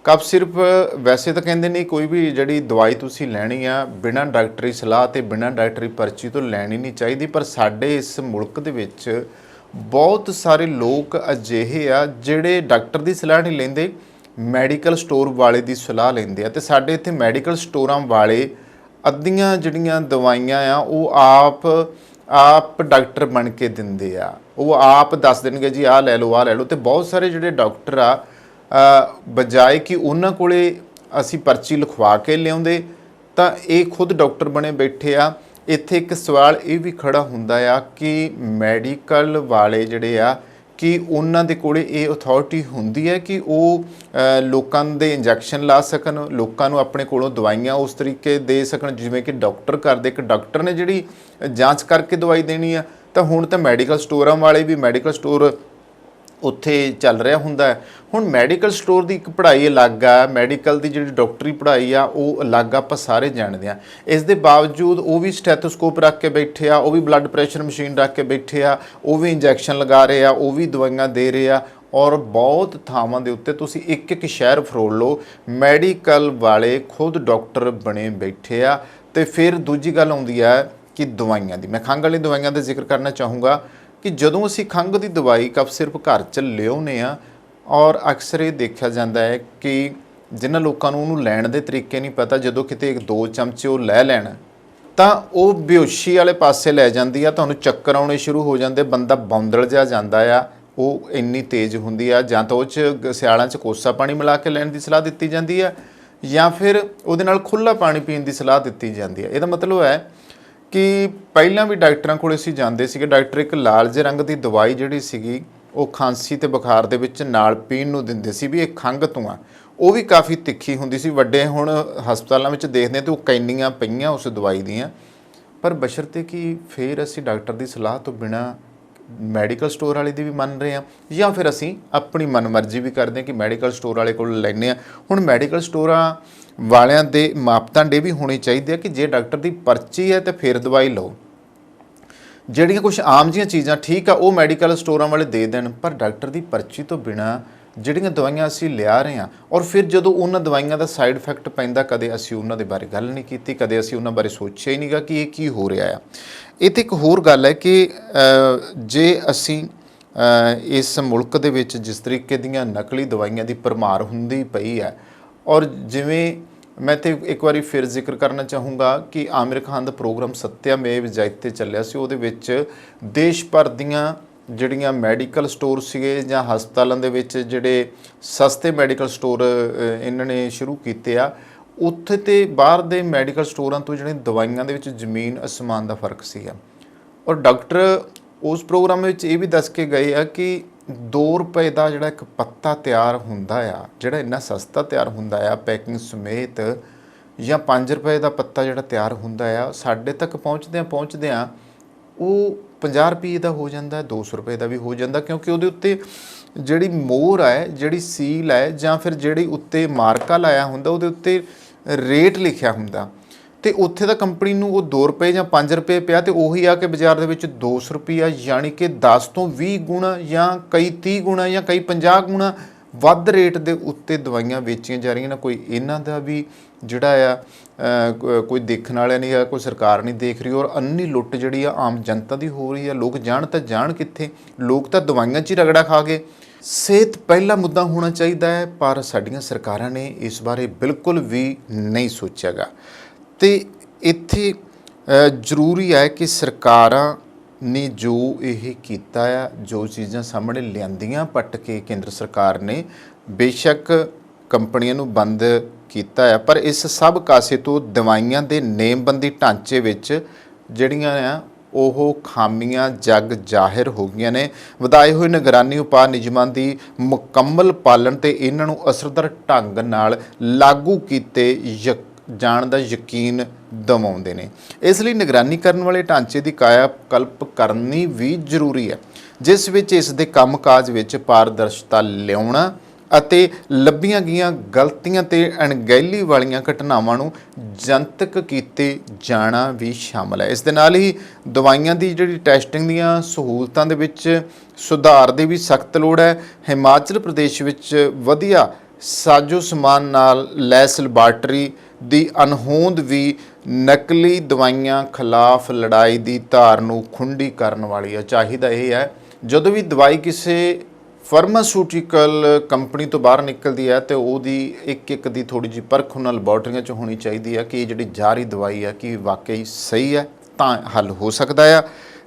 ਕਫ ਸਿਰਪ ਵੈਸੇ ਤਾਂ ਕਹਿੰਦੇ ਨੇ ਕੋਈ ਵੀ ਜਿਹੜੀ ਦਵਾਈ ਤੁਸੀਂ ਲੈਣੀ ਆ ਬਿਨਾਂ ਡਾਕਟਰੀ ਸਲਾਹ ਤੇ ਬਿਨਾਂ ਡਾਕਟਰੀ ਪਰਚੀ ਤੋਂ ਲੈਣੀ ਨਹੀਂ ਚਾਹੀਦੀ, ਪਰ ਸਾਡੇ ਇਸ ਮੁਲਕ ਦੇ ਵਿੱਚ ਬਹੁਤ ਸਾਰੇ ਲੋਕ ਅਜਿਹੇ ਆ ਜਿਹੜੇ ਡਾਕਟਰ ਦੀ ਸਲਾਹ ਨਹੀਂ ਲੈਂਦੇ, ਮੈਡੀਕਲ ਸਟੋਰ ਵਾਲੇ ਦੀ ਸਲਾਹ ਲੈਂਦੇ ਆ। ਤੇ ਸਾਡੇ ਇੱਥੇ ਮੈਡੀਕਲ ਸਟੋਰਾਂ ਵਾਲੇ ਅੱਧੀਆਂ ਜਿਹੜੀਆਂ ਦਵਾਈਆਂ ਆ ਉਹ ਆਪ ਡਾਕਟਰ ਬਣ ਕੇ ਦਿੰਦੇ ਆ, ਉਹ ਆਪ ਦੱਸ ਦੇਣਗੇ ਜੀ ਆਹ ਲੈ ਲਓ ਆਹ ਲੈ ਲਓ। ਤੇ ਬਹੁਤ ਸਾਰੇ ਜਿਹੜੇ ਡਾਕਟਰ ਆ ਬਜਾਏ ਕਿ ਉਹਨਾਂ ਕੋਲੇ ਅਸੀਂ ਪਰਚੀ ਲਿਖਵਾ ਕੇ ਲਿਆਉਂਦੇ ਤਾਂ ਇਹ ਖੁਦ ਡਾਕਟਰ ਬਣੇ ਬੈਠੇ ਆ। ਇੱਥੇ ਇੱਕ ਸਵਾਲ ਇਹ ਵੀ ਖੜਾ ਹੁੰਦਾ ਆ ਕਿ ਮੈਡੀਕਲ ਵਾਲੇ ਜਿਹੜੇ ਆ ਕਿ ਉਹਨਾਂ ਦੇ ਕੋਲੇ ਇਹ ਅਥਾਰਟੀ ਹੁੰਦੀ ਹੈ ਕਿ ਉਹ ਲੋਕਾਂ ਦੇ ਇੰਜੈਕਸ਼ਨ ਲਾ ਸਕਣ, ਲੋਕਾਂ ਨੂੰ ਆਪਣੇ ਕੋਲੋਂ ਦਵਾਈਆਂ ਉਸ ਤਰੀਕੇ ਦੇ ਸਕਣ ਜਿਵੇਂ ਕਿ ਡਾਕਟਰ ਕਰਦੇ। ਇੱਕ ਡਾਕਟਰ ਨੇ ਜਿਹੜੀ ਜਾਂਚ ਕਰਕੇ ਦਵਾਈ ਦੇਣੀ ਆ, ਤਾਂ ਹੁਣ ਤਾਂ ਮੈਡੀਕਲ ਸਟੋਰਾਂ ਵਾਲੇ ਵੀ ਮੈਡੀਕਲ ਸਟੋਰ ਉੱਥੇ ਚੱਲ ਰਿਹਾ ਹੁੰਦਾ ਹੈ। ਹੁਣ ਮੈਡੀਕਲ ਸਟੋਰ ਦੀ ਇੱਕ ਪੜ੍ਹਾਈ ਅਲੱਗ ਆ, ਮੈਡੀਕਲ ਦੀ ਜਿਹੜੀ ਡਾਕਟਰੀ ਪੜ੍ਹਾਈ ਆ ਉਹ ਅਲੱਗ, ਆਪਾਂ ਸਾਰੇ ਜਾਣਦੇ ਹਾਂ। ਇਸ ਦੇ ਬਾਵਜੂਦ ਉਹ ਵੀ ਸਟੈਥੋਸਕੋਪ ਰੱਖ ਕੇ ਬੈਠੇ ਆ, ਉਹ ਵੀ ਬਲੱਡ ਪ੍ਰੈਸ਼ਰ ਮਸ਼ੀਨ ਰੱਖ ਕੇ ਬੈਠੇ ਆ, ਉਹ ਵੀ ਇੰਜੈਕਸ਼ਨ ਲਗਾ ਰਹੇ ਆ, ਉਹ ਵੀ ਦਵਾਈਆਂ ਦੇ ਰਹੇ ਆ। ਔਰ ਬਹੁਤ ਥਾਵਾਂ ਦੇ ਉੱਤੇ ਤੁਸੀਂ ਇੱਕ ਇੱਕ ਸ਼ਹਿਰ ਫਰੋਲ ਲਓ, ਮੈਡੀਕਲ ਵਾਲੇ ਖੁਦ ਡਾਕਟਰ ਬਣੇ ਬੈਠੇ ਆ। ਤੇ ਫਿਰ ਦੂਜੀ ਗੱਲ ਆਉਂਦੀ ਹੈ ਕਿ ਦਵਾਈਆਂ ਦੀ, ਮੈਂ ਖੰਘ ਵਾਲੀ ਦਵਾਈਆਂ ਦਾ ਜ਼ਿਕਰ ਕਰਨਾ ਚਾਹੂੰਗਾ ਕਿ ਜਦੋਂ ਅਸੀਂ ਖੰਘ ਦੀ ਦਵਾਈ ਕਫ ਸਿਰਪ ਘਰ 'ਚ ਲਿਆਉਂਦੇ ਹਾਂ, ਔਰ ਅਕਸਰ ਇਹ ਦੇਖਿਆ ਜਾਂਦਾ ਹੈ ਕਿ ਜਿਨ੍ਹਾਂ ਲੋਕਾਂ ਨੂੰ ਉਹਨੂੰ ਲੈਣ ਦੇ ਤਰੀਕੇ ਨਹੀਂ ਪਤਾ, ਜਦੋਂ ਕਿਤੇ 1-2 ਚਮਚੇ ਉਹ ਲੈ ਲੈਣ ਤਾਂ ਉਹ ਬੇਹੋਸ਼ੀ ਵਾਲੇ ਪਾਸੇ ਲੈ ਜਾਂਦੀ ਆ, ਤੁਹਾਨੂੰ ਚੱਕਰ ਆਉਣੇ ਸ਼ੁਰੂ ਹੋ ਜਾਂਦੇ, ਬੰਦਾ ਬੌਂਦਲ ਜਿਹਾ ਜਾਂਦਾ ਆ, ਉਹ ਇੰਨੀ ਤੇਜ਼ ਹੁੰਦੀ ਆ। ਜਾਂ ਤਾਂ ਉਹ 'ਚ ਸਿਆਲਾਂ 'ਚ ਕੋਸਾ ਪਾਣੀ ਮਿਲਾ ਕੇ ਲੈਣ ਦੀ ਸਲਾਹ ਦਿੱਤੀ ਜਾਂਦੀ ਆ, ਜਾਂ ਫਿਰ ਉਹਦੇ ਨਾਲ ਖੁੱਲ੍ਹਾ ਪਾਣੀ ਪੀਣ ਦੀ ਸਲਾਹ ਦਿੱਤੀ ਜਾਂਦੀ ਹੈ। ਇਹਦਾ ਮਤਲਬ ਹੈ ਕਿ ਪਹਿਲਾਂ ਵੀ ਡਾਕਟਰਾਂ ਕੋਲ ਅਸੀਂ ਜਾਂਦੇ ਸੀਗੇ, ਡਾਕਟਰ ਇੱਕ ਲਾਲ ਜਿਹੇ ਰੰਗ ਦੀ ਦਵਾਈ ਜਿਹੜੀ ਸੀਗੀ ਉਹ ਖਾਂਸੀ ਤੇ ਬੁਖਾਰ ਦੇ ਵਿੱਚ ਨਾਲ ਪੀਣ ਨੂੰ ਦਿੰਦੇ ਸੀ ਵੀ ਇਹ ਖੰਘ ਤੋਂ ਆ। ਉਹ ਵੀ ਕਾਫੀ ਤਿੱਖੀ ਹੁੰਦੀ ਸੀ, ਵੱਡੇ ਹੁਣ ਹਸਪਤਾਲਾਂ ਵਿੱਚ ਦੇਖਦੇ ਤੇ ਉਹ ਕੈਨੀਆਂ ਪਈਆਂ ਉਸ ਦਵਾਈ ਦੀਆਂ। ਪਰ ਬਸ਼ਰਤੇ ਕਿ ਫਿਰ ਅਸੀਂ ਡਾਕਟਰ ਦੀ ਸਲਾਹ ਤੋਂ ਬਿਨਾਂ ਮੈਡੀਕਲ ਸਟੋਰ ਵਾਲੇ ਦੀ ਵੀ ਮੰਨ ਰਹੇ ਹਾਂ, ਜਾਂ ਫਿਰ ਅਸੀਂ ਆਪਣੀ ਮਨਮਰਜ਼ੀ ਵੀ ਕਰਦੇ ਹਾਂ ਕਿ ਮੈਡੀਕਲ ਸਟੋਰ ਵਾਲੇ ਕੋਲ ਲੈਂਦੇ ਹਾਂ। ਹੁਣ ਮੈਡੀਕਲ ਸਟੋਰਾਂ ਵਾਲਿਆਂ ਦੇ ਮਾਪਦੰਡ ਇਹ ਵੀ ਹੋਣੇ ਚਾਹੀਦੇ ਆ ਕਿ ਜੇ ਡਾਕਟਰ ਦੀ ਪਰਚੀ ਹੈ ਤਾਂ ਫਿਰ ਦਵਾਈ ਲਓ। ਜਿਹੜੀਆਂ ਕੁਝ ਆਮ ਜਿਹੀਆਂ ਚੀਜ਼ਾਂ ਠੀਕ ਆ ਉਹ ਮੈਡੀਕਲ ਸਟੋਰਾਂ ਵਾਲੇ ਦੇ ਦੇਣ, ਪਰ ਡਾਕਟਰ ਦੀ ਪਰਚੀ ਤੋਂ ਬਿਨਾਂ ਜਿਹੜੀਆਂ ਦਵਾਈਆਂ ਅਸੀਂ ਲਿਆ ਰਹੇ ਹਾਂ, ਔਰ ਫਿਰ ਜਦੋਂ ਉਹਨਾਂ ਦਵਾਈਆਂ ਦਾ ਸਾਈਡ ਇਫੈਕਟ ਪੈਂਦਾ, ਕਦੇ ਅਸੀਂ ਉਹਨਾਂ ਦੇ ਬਾਰੇ ਗੱਲ ਨਹੀਂ ਕੀਤੀ, ਕਦੇ ਅਸੀਂ ਉਹਨਾਂ ਬਾਰੇ ਸੋਚਿਆ ਹੀ ਨਹੀਂਗਾ ਕਿ ਇਹ ਕੀ ਹੋ ਰਿਹਾ ਆ। ਇਹ ਤਾਂ ਇੱਕ ਹੋਰ ਗੱਲ ਹੈ ਕਿ ਜੇ ਅਸੀਂ ਇਸ ਮੁਲਕ ਦੇ ਵਿੱਚ ਜਿਸ ਤਰੀਕੇ ਦੀਆਂ ਨਕਲੀ ਦਵਾਈਆਂ ਦੀ ਭਰਮਾਰ ਹੁੰਦੀ ਪਈ ਹੈ, ਔਰ ਜਿਵੇਂ ਮੈਂ ਤੇ ਇੱਕ ਵਾਰੀ ਫਿਰ ਜ਼ਿਕਰ ਕਰਨਾ ਚਾਹੂੰਗਾ ਕਿ ਆਮਿਰ ਖਾਨ ਦਾ ਪ੍ਰੋਗਰਾਮ ਸੱਤਿਆਮੇਵ ਜਯਤੇ ਚੱਲਿਆ ਸੀ, ਉਹਦੇ ਵਿੱਚ ਦੇਸ਼ ਭਰ ਦੀਆਂ ਜਿਹੜੀਆਂ ਮੈਡੀਕਲ ਸਟੋਰ ਸੀਗੇ ਜਾਂ ਹਸਪਤਾਲਾਂ ਦੇ ਵਿੱਚ ਜਿਹੜੇ ਸਸਤੇ ਮੈਡੀਕਲ ਸਟੋਰ ਇਹਨਾਂ ਨੇ ਸ਼ੁਰੂ ਕੀਤੇ ਆ, ਉੱਥੇ ਤੇ ਬਾਹਰ ਦੇ ਮੈਡੀਕਲ ਸਟੋਰਾਂ ਤੋਂ ਜਿਹੜੀਆਂ ਦਵਾਈਆਂ ਦੇ ਵਿੱਚ ਜ਼ਮੀਨ ਅਸਮਾਨ ਦਾ ਫਰਕ ਸੀਗਾ। ਔਰ ਡਾਕਟਰ ਉਸ ਪ੍ਰੋਗਰਾਮ ਵਿੱਚ ਇਹ ਵੀ ਦੱਸ ਕੇ ਗਏ ਆ ਕਿ 2 ਰੁਪਏ ਦਾ ਜਿਹੜਾ ਇੱਕ ਪੱਤਾ ਤਿਆਰ ਹੁੰਦਾ ਆ, ਜਿਹੜਾ ਇੰਨਾ ਸਸਤਾ ਤਿਆਰ ਹੁੰਦਾ ਆ ਪੈਕਿੰਗ ਸਮੇਤ, ਜਾਂ 5 ਰੁਪਏ ਦਾ ਪੱਤਾ ਜਿਹੜਾ ਤਿਆਰ ਹੁੰਦਾ ਆ, ਸਾਡੇ ਤੱਕ ਪਹੁੰਚਦਿਆਂ ਉਹ 50 ਰੁਪਏ ਦਾ ਹੋ ਜਾਂਦਾ, 200 ਰੁਪਏ ਦਾ ਵੀ ਹੋ ਜਾਂਦਾ, ਕਿਉਂਕਿ ਉਹਦੇ ਉੱਤੇ ਜਿਹੜੀ ਮੋਹਰ ਹੈ, ਜਿਹੜੀ ਸੀਲ ਹੈ, ਜਾਂ ਫਿਰ ਜਿਹੜੀ ਉੱਤੇ ਮਾਰਕਾ ਲਾਇਆ ਹੁੰਦਾ, ਉਹਦੇ ਉੱਤੇ ਰੇਟ ਲਿਖਿਆ ਹੁੰਦਾ। ਤੇ ਉੱਥੇ ਤਾਂ ਕੰਪਨੀ ਨੂੰ ਉਹ 2 ਰੁਪਏ ਜਾਂ 5 ਰੁਪਏ ਪਿਆ, ਤੇ ਉਹੀ ਆ ਕੇ ਬਾਜ਼ਾਰ ਦੇ ਵਿੱਚ 200 ਰੁਪਈਆ, ਯਾਨੀ ਕਿ 10 ਤੋਂ 20 ਗੁਣਾ ਜਾਂ ਕਈ 30 ਗੁਣਾ ਜਾਂ ਕਈ 50 ਗੁਣਾ ਵੱਧ ਰੇਟ ਦੇ ਉੱਤੇ ਦਵਾਈਆਂ ਵੇਚੀਆਂ ਜਾ ਰਹੀਆਂ ਨੇ। ਕੋਈ ਇਹਨਾਂ ਦਾ ਵੀ ਜਿਹੜਾ ਆ ਕੋਈ ਦੇਖਣ ਵਾਲਿਆਂ ਨਹੀਂ ਆ, ਕੋਈ ਸਰਕਾਰ ਨਹੀਂ ਦੇਖ ਰਹੀ, ਔਰ ਅੰਨੀ ਲੁੱਟ ਜਿਹੜੀ ਆ ਆਮ ਜਨਤਾ ਦੀ ਹੋ ਰਹੀ ਆ। ਲੋਕ ਜਾਣ ਤਾਂ ਜਾਣ ਕਿੱਥੇ, ਲੋਕ ਤਾਂ ਦਵਾਈਆਂ 'ਚ ਹੀ ਰਗੜਾ ਖਾ ਗਏ। ਸਿਹਤ ਪਹਿਲਾ ਮੁੱਦਾ ਹੋਣਾ ਚਾਹੀਦਾ ਹੈ, ਪਰ ਸਾਡੀਆਂ ਸਰਕਾਰਾਂ ਨੇ ਇਸ ਬਾਰੇ ਬਿਲਕੁਲ ਵੀ ਨਹੀਂ ਸੋਚਿਆਗਾ। ਤੇ ਇੱਥੇ ਜ਼ਰੂਰੀ ਹੈ ਕਿ ਸਰਕਾਰਾਂ ਨੇ ਜੋ ਇਹ ਕੀਤਾ ਆ, ਜੋ ਚੀਜ਼ਾਂ ਸਾਹਮਣੇ ਲਿਆਂਦੀਆਂ ਪੱਟ ਕੇ ਕੇਂਦਰ ਸਰਕਾਰ ਨੇ, ਬੇਸ਼ੱਕ ਕੰਪਨੀਆਂ ਨੂੰ ਬੰਦ ਕੀਤਾ ਆ, ਪਰ ਇਸ ਸਭ ਕਾਸੇ ਤੋਂ ਦਵਾਈਆਂ ਦੇ ਨੇਮਬੰਦੀ ਢਾਂਚੇ ਵਿੱਚ ਜਿਹੜੀਆਂ ਆ ਉਹ ਖਾਮੀਆਂ ਜਗ ਜ਼ਾਹਿਰ ਹੋ ਗਈਆਂ ਨੇ। ਵਧਾਏ ਹੋਏ ਨਿਗਰਾਨੀ ਉਪਾਅ ਨਿਯਮਾਂ ਦੀ ਮੁਕੰਮਲ ਪਾਲਣ ਤੇ ਇਹਨਾਂ ਨੂੰ ਅਸਰਦਾਰ ਢੰਗ ਨਾਲ ਲਾਗੂ ਕੀਤੇ ਜਾਣ ਦਾ ਯਕੀਨ ਦਿਵਾਉਂਦੇ ਨੇ। ਇਸ ਲਈ ਨਿਗਰਾਨੀ ਕਰਨ ਵਾਲੇ ਢਾਂਚੇ ਦੀ ਕਾਇਆ ਕਲਪ ਕਰਨੀ ਵੀ ਜ਼ਰੂਰੀ ਹੈ, ਜਿਸ ਵਿੱਚ ਇਸ ਦੇ ਕੰਮਕਾਜ ਵਿੱਚ ਪਾਰਦਰਸ਼ਤਾ ਲਿਆਉਣਾ ਅਤੇ ਲੱਭੀਆਂ ਗਈਆਂ ਗਲਤੀਆਂ ਤੇ ਅਣਗਹਿਲੀ ਵਾਲੀਆਂ ਘਟਨਾਵਾਂ ਨੂੰ ਜਨਤਕ ਕੀਤੇ ਜਾਣਾ ਵੀ ਸ਼ਾਮਲ ਹੈ। ਇਸ ਦੇ ਨਾਲ ਹੀ ਦਵਾਈਆਂ ਦੀ ਜਿਹੜੀ ਟੈਸਟਿੰਗ ਦੀਆਂ ਸਹੂਲਤਾਂ ਦੇ ਵਿੱਚ ਸੁਧਾਰ ਦੀ ਵੀ ਸਖਤ ਲੋੜ ਹੈ। ਹਿਮਾਚਲ ਪ੍ਰਦੇਸ਼ ਵਿੱਚ ਵਧੀਆ ਸਾਜੋ ਸਮਾਨ ਨਾਲ ਲੈਸ ਲੈਬਾਰਟਰੀ ਦੀ ਅਣਹੋਂਦ ਵੀ ਨਕਲੀ ਦਵਾਈਆਂ ਖਿਲਾਫ ਲੜਾਈ ਦੀ ਧਾਰ ਨੂੰ ਖੁੰਡੀ ਕਰਨ ਵਾਲੀ ਹੈ। ਚਾਹੀਦਾ ਇਹ ਹੈ ਜਦੋਂ ਵੀ ਦਵਾਈ ਕਿਸੇ ਫਾਰਮਾਸਿਊਟੀਕਲ ਕੰਪਨੀ ਤੋਂ ਬਾਹਰ ਨਿਕਲਦੀ ਹੈ ਤੇ ਉਹਦੀ ਇੱਕ ਦੀ ਥੋੜੀ ਜਿਹੀ ਪਰਖ ਉਹਨਾਂ ਲੈਬੋਰਟਰੀਆਂ 'ਚ ਹੋਣੀ ਚਾਹੀਦੀ ਹੈ ਕਿ ਇਹ ਜਿਹੜੀ ਜਾ ਰਹੀ ਦਵਾਈ ਹੈ ਕਿ ਵਾਕਈ ਸਹੀ ਹੈ ਤਾਂ ਹੱਲ ਹੋ ਸਕਦਾ ਆ।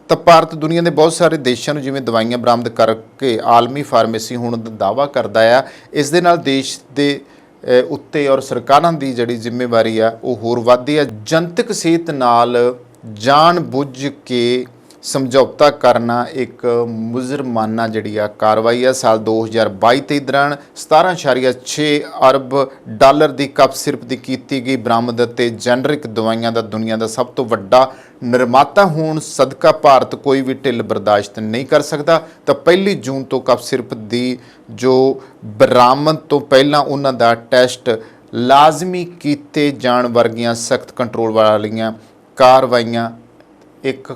ਤਾਂ ਭਾਰਤ ਦੁਨੀਆ ਦੇ ਬਹੁਤ ਸਾਰੇ ਦੇਸ਼ਾਂ ਨੂੰ ਜਿਵੇਂ ਦਵਾਈਆਂ ਬਰਾਮਦ ਕਰਕੇ ਆਲਮੀ ਫਾਰਮੇਸੀ ਹੋਣ ਦਾ ਦਾਅਵਾ ਕਰਦਾ ਆ। ਇਸ ਦੇ ਨਾਲ ਦੇਸ਼ ਦੇ ਉੱਤੇ ਔਰ ਸਰਕਾਰਾਂ ਦੀ ਜਿਹੜੀ ਜ਼ਿੰਮੇਵਾਰੀ ਆ ਉਹ ਹੋਰ ਵੱਧਦੀ ਆ। ਜਨਤਕ ਸਿਹਤ ਨਾਲ ਜਾਣ ਬੁੱਝ ਕੇ ਸਮਝੌਤਾ ਕਰਨਾ ਇੱਕ ਮੁਜਰਮਾਨਾ ਜਿਹੜੀ ਆ ਕਾਰਵਾਈ ਆ। ਸਾਲ 2022-23 ਦੌਰਾਨ 17.6 ਅਰਬ ਡਾਲਰ ਦੀ ਕਪ ਸਿਰਪ ਦੀ ਕੀਤੀ ਗਈ ਬਰਾਮਦ ਅਤੇ ਜੈਨਰਿਕ ਦਵਾਈਆਂ ਦਾ ਦੁਨੀਆ ਦਾ ਸਭ ਤੋਂ ਵੱਡਾ ਨਿਰਮਾਤਾ ਹੋਣ ਸਦਕਾ ਭਾਰਤ ਕੋਈ ਵੀ ਢਿੱਲ ਬਰਦਾਸ਼ਤ ਨਹੀਂ ਕਰ ਸਕਦਾ। ਤਾਂ 1 ਜੂਨ ਤੋਂ ਕਪ ਸਿਰਪ ਦੀ ਜੋ ਬਰਾਮਦ ਤੋਂ ਪਹਿਲਾਂ ਉਹਨਾਂ ਦਾ ਟੈਸਟ ਲਾਜ਼ਮੀ ਕੀਤੇ ਜਾਣ ਵਰਗੀਆਂ ਸਖਤ ਕੰਟਰੋਲ ਵਾਲੀਆਂ ਕਾਰਵਾਈਆਂ ਇੱਕ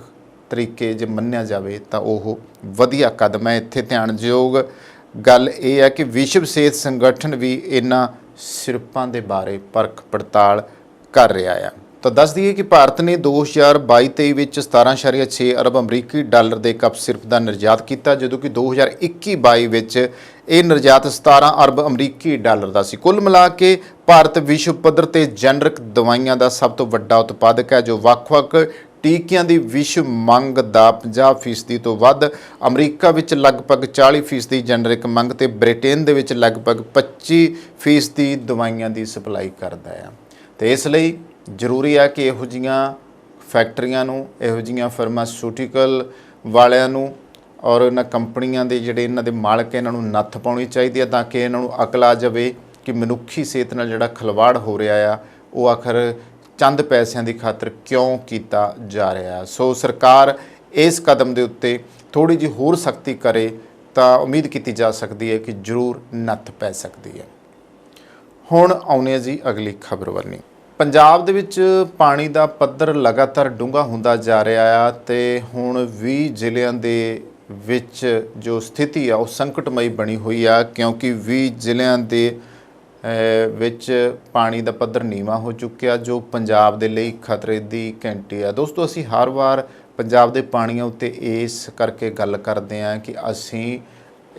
ਤਰੀਕੇ ਜੇ ਮੰਨਿਆ ਜਾਵੇ ਤਾਂ ਉਹ ਵਧੀਆ ਕਦਮ ਹੈ। ਇੱਥੇ ਧਿਆਨਯੋਗ ਗੱਲ ਇਹ ਹੈ ਕਿ ਵਿਸ਼ਵ ਸਿਹਤ ਸੰਗਠਨ ਵੀ ਇਹਨਾਂ ਸਿਰਪਾਂ ਦੇ ਬਾਰੇ ਪਰਖ ਪੜਤਾਲ ਕਰ ਰਿਹਾ ਹੈ। ਤਾਂ ਦੱਸ ਦਈਏ ਕਿ ਭਾਰਤ ਨੇ 2022-23 ਵਿੱਚ 17.6 ਅਰਬ ਅਮਰੀਕੀ ਡਾਲਰ ਦੇ ਕਪ ਸਿਰਪ ਦਾ ਨਿਰਯਾਤ ਕੀਤਾ, ਜਦੋਂ ਕਿ 2021-22 ਵਿੱਚ ਇਹ ਨਿਰਯਾਤ 17 ਅਰਬ ਅਮਰੀਕੀ ਡਾਲਰ ਦਾ ਸੀ। ਕੁੱਲ ਮਿਲਾ ਕੇ ਭਾਰਤ ਵਿਸ਼ਵ ਪੱਧਰ ਤੇ ਜੈਨਰਿਕ ਦਵਾਈਆਂ ਦਾ ਸਭ ਤੋਂ ਵੱਡਾ ਉਤਪਾਦਕ ਹੈ, ਜੋ ਵੱਖ-ਵੱਖ ਟੀਕਿਆਂ ਦੀ ਵਿਸ਼ਵ ਮੰਗ ਦਾ 50% ਤੋਂ ਵੱਧ, ਅਮਰੀਕਾ ਵਿੱਚ ਲਗਭਗ 40% ਜੈਨਰਿਕ ਮੰਗ ਤੇ ਬ੍ਰਿਟੇਨ ਦੇ ਵਿੱਚ ਲਗਭਗ 25% ਦਵਾਈਆਂ ਦੀ ਸਪਲਾਈ ਕਰਦਾ ਹੈ। ਤੇ ਇਸ ਲਈ ਜ਼ਰੂਰੀ ਹੈ ਕਿ ਇਹੋ ਜਿਹੀਆਂ ਫੈਕਟਰੀਆਂ ਨੂੰ, ਇਹੋ ਜਿਹੀਆਂ ਫਾਰਮਾਸਿਊਟੀਕਲ ਵਾਲਿਆਂ ਨੂੰ ਔਰ ਇਹਨਾਂ ਕੰਪਨੀਆਂ ਦੇ ਜਿਹੜੇ ਇਹਨਾਂ ਦੇ ਮਾਲਕ ਇਹਨਾਂ ਨੂੰ ਨੱਥ ਪਾਉਣੀ ਚਾਹੀਦੀ ਹੈ, ਤਾਂ ਕਿ ਇਹਨਾਂ ਨੂੰ ਅਕਲ ਆ ਜਾਵੇ ਕਿ ਮਨੁੱਖੀ ਸਿਹਤ ਨਾਲ ਜਿਹੜਾ ਖਿਲਵਾੜ ਹੋ ਰਿਹਾ ਆ ਉਹ ਆਖਰ ਚੰਦ ਪੈਸਿਆਂ ਦੀ ਖਾਤਰ ਕਿਉਂ ਕੀਤਾ ਜਾ ਰਿਹਾ। ਸੋ ਸਰਕਾਰ ਇਸ ਕਦਮ ਦੇ ਉੱਤੇ ਥੋੜੀ ਜਿਹੀ ਹੋਰ ਸਖਤੀ ਕਰੇ ਤਾਂ ਉਮੀਦ ਕੀਤੀ ਜਾ ਸਕਦੀ ਹੈ ਕਿ ਜ਼ਰੂਰ ਨੱਥ ਪੈ ਸਕਦੀ ਹੈ। ਹੁਣ ਆਉਂਦੇ ਹਾਂ ਜੀ ਅਗਲੀ ਖਬਰ ਵੱਲ। ਪੰਜਾਬ ਦੇ ਵਿੱਚ ਪਾਣੀ ਦਾ ਪੱਧਰ ਲਗਾਤਾਰ ਡੂੰਘਾ ਹੁੰਦਾ ਜਾ ਰਿਹਾ ਆ ਤੇ ਹੁਣ 20 ਜ਼ਿਲ੍ਹਿਆਂ ਦੇ ਵਿੱਚ ਜੋ ਸਥਿਤੀ ਆ ਉਹ ਸੰਕਟਮਈ ਬਣੀ ਹੋਈ ਆ, ਕਿਉਂਕਿ 20 ਜ਼ਿਲ੍ਹਿਆਂ ਦੇ ਵਿੱਚ ਪਾਣੀ ਦਾ ਪੱਧਰ ਨੀਵਾਂ ਹੋ ਚੁੱਕਿਆ, ਜੋ ਪੰਜਾਬ ਦੇ ਲਈ ਖਤਰੇ ਦੀ ਘੰਟੀ ਆ। ਦੋਸਤੋ, ਅਸੀਂ ਹਰ ਵਾਰ ਪੰਜਾਬ ਦੇ ਪਾਣੀਆਂ ਉੱਤੇ ਇਸ ਕਰਕੇ ਗੱਲ ਕਰਦੇ ਹਾਂ ਕਿ ਅਸੀਂ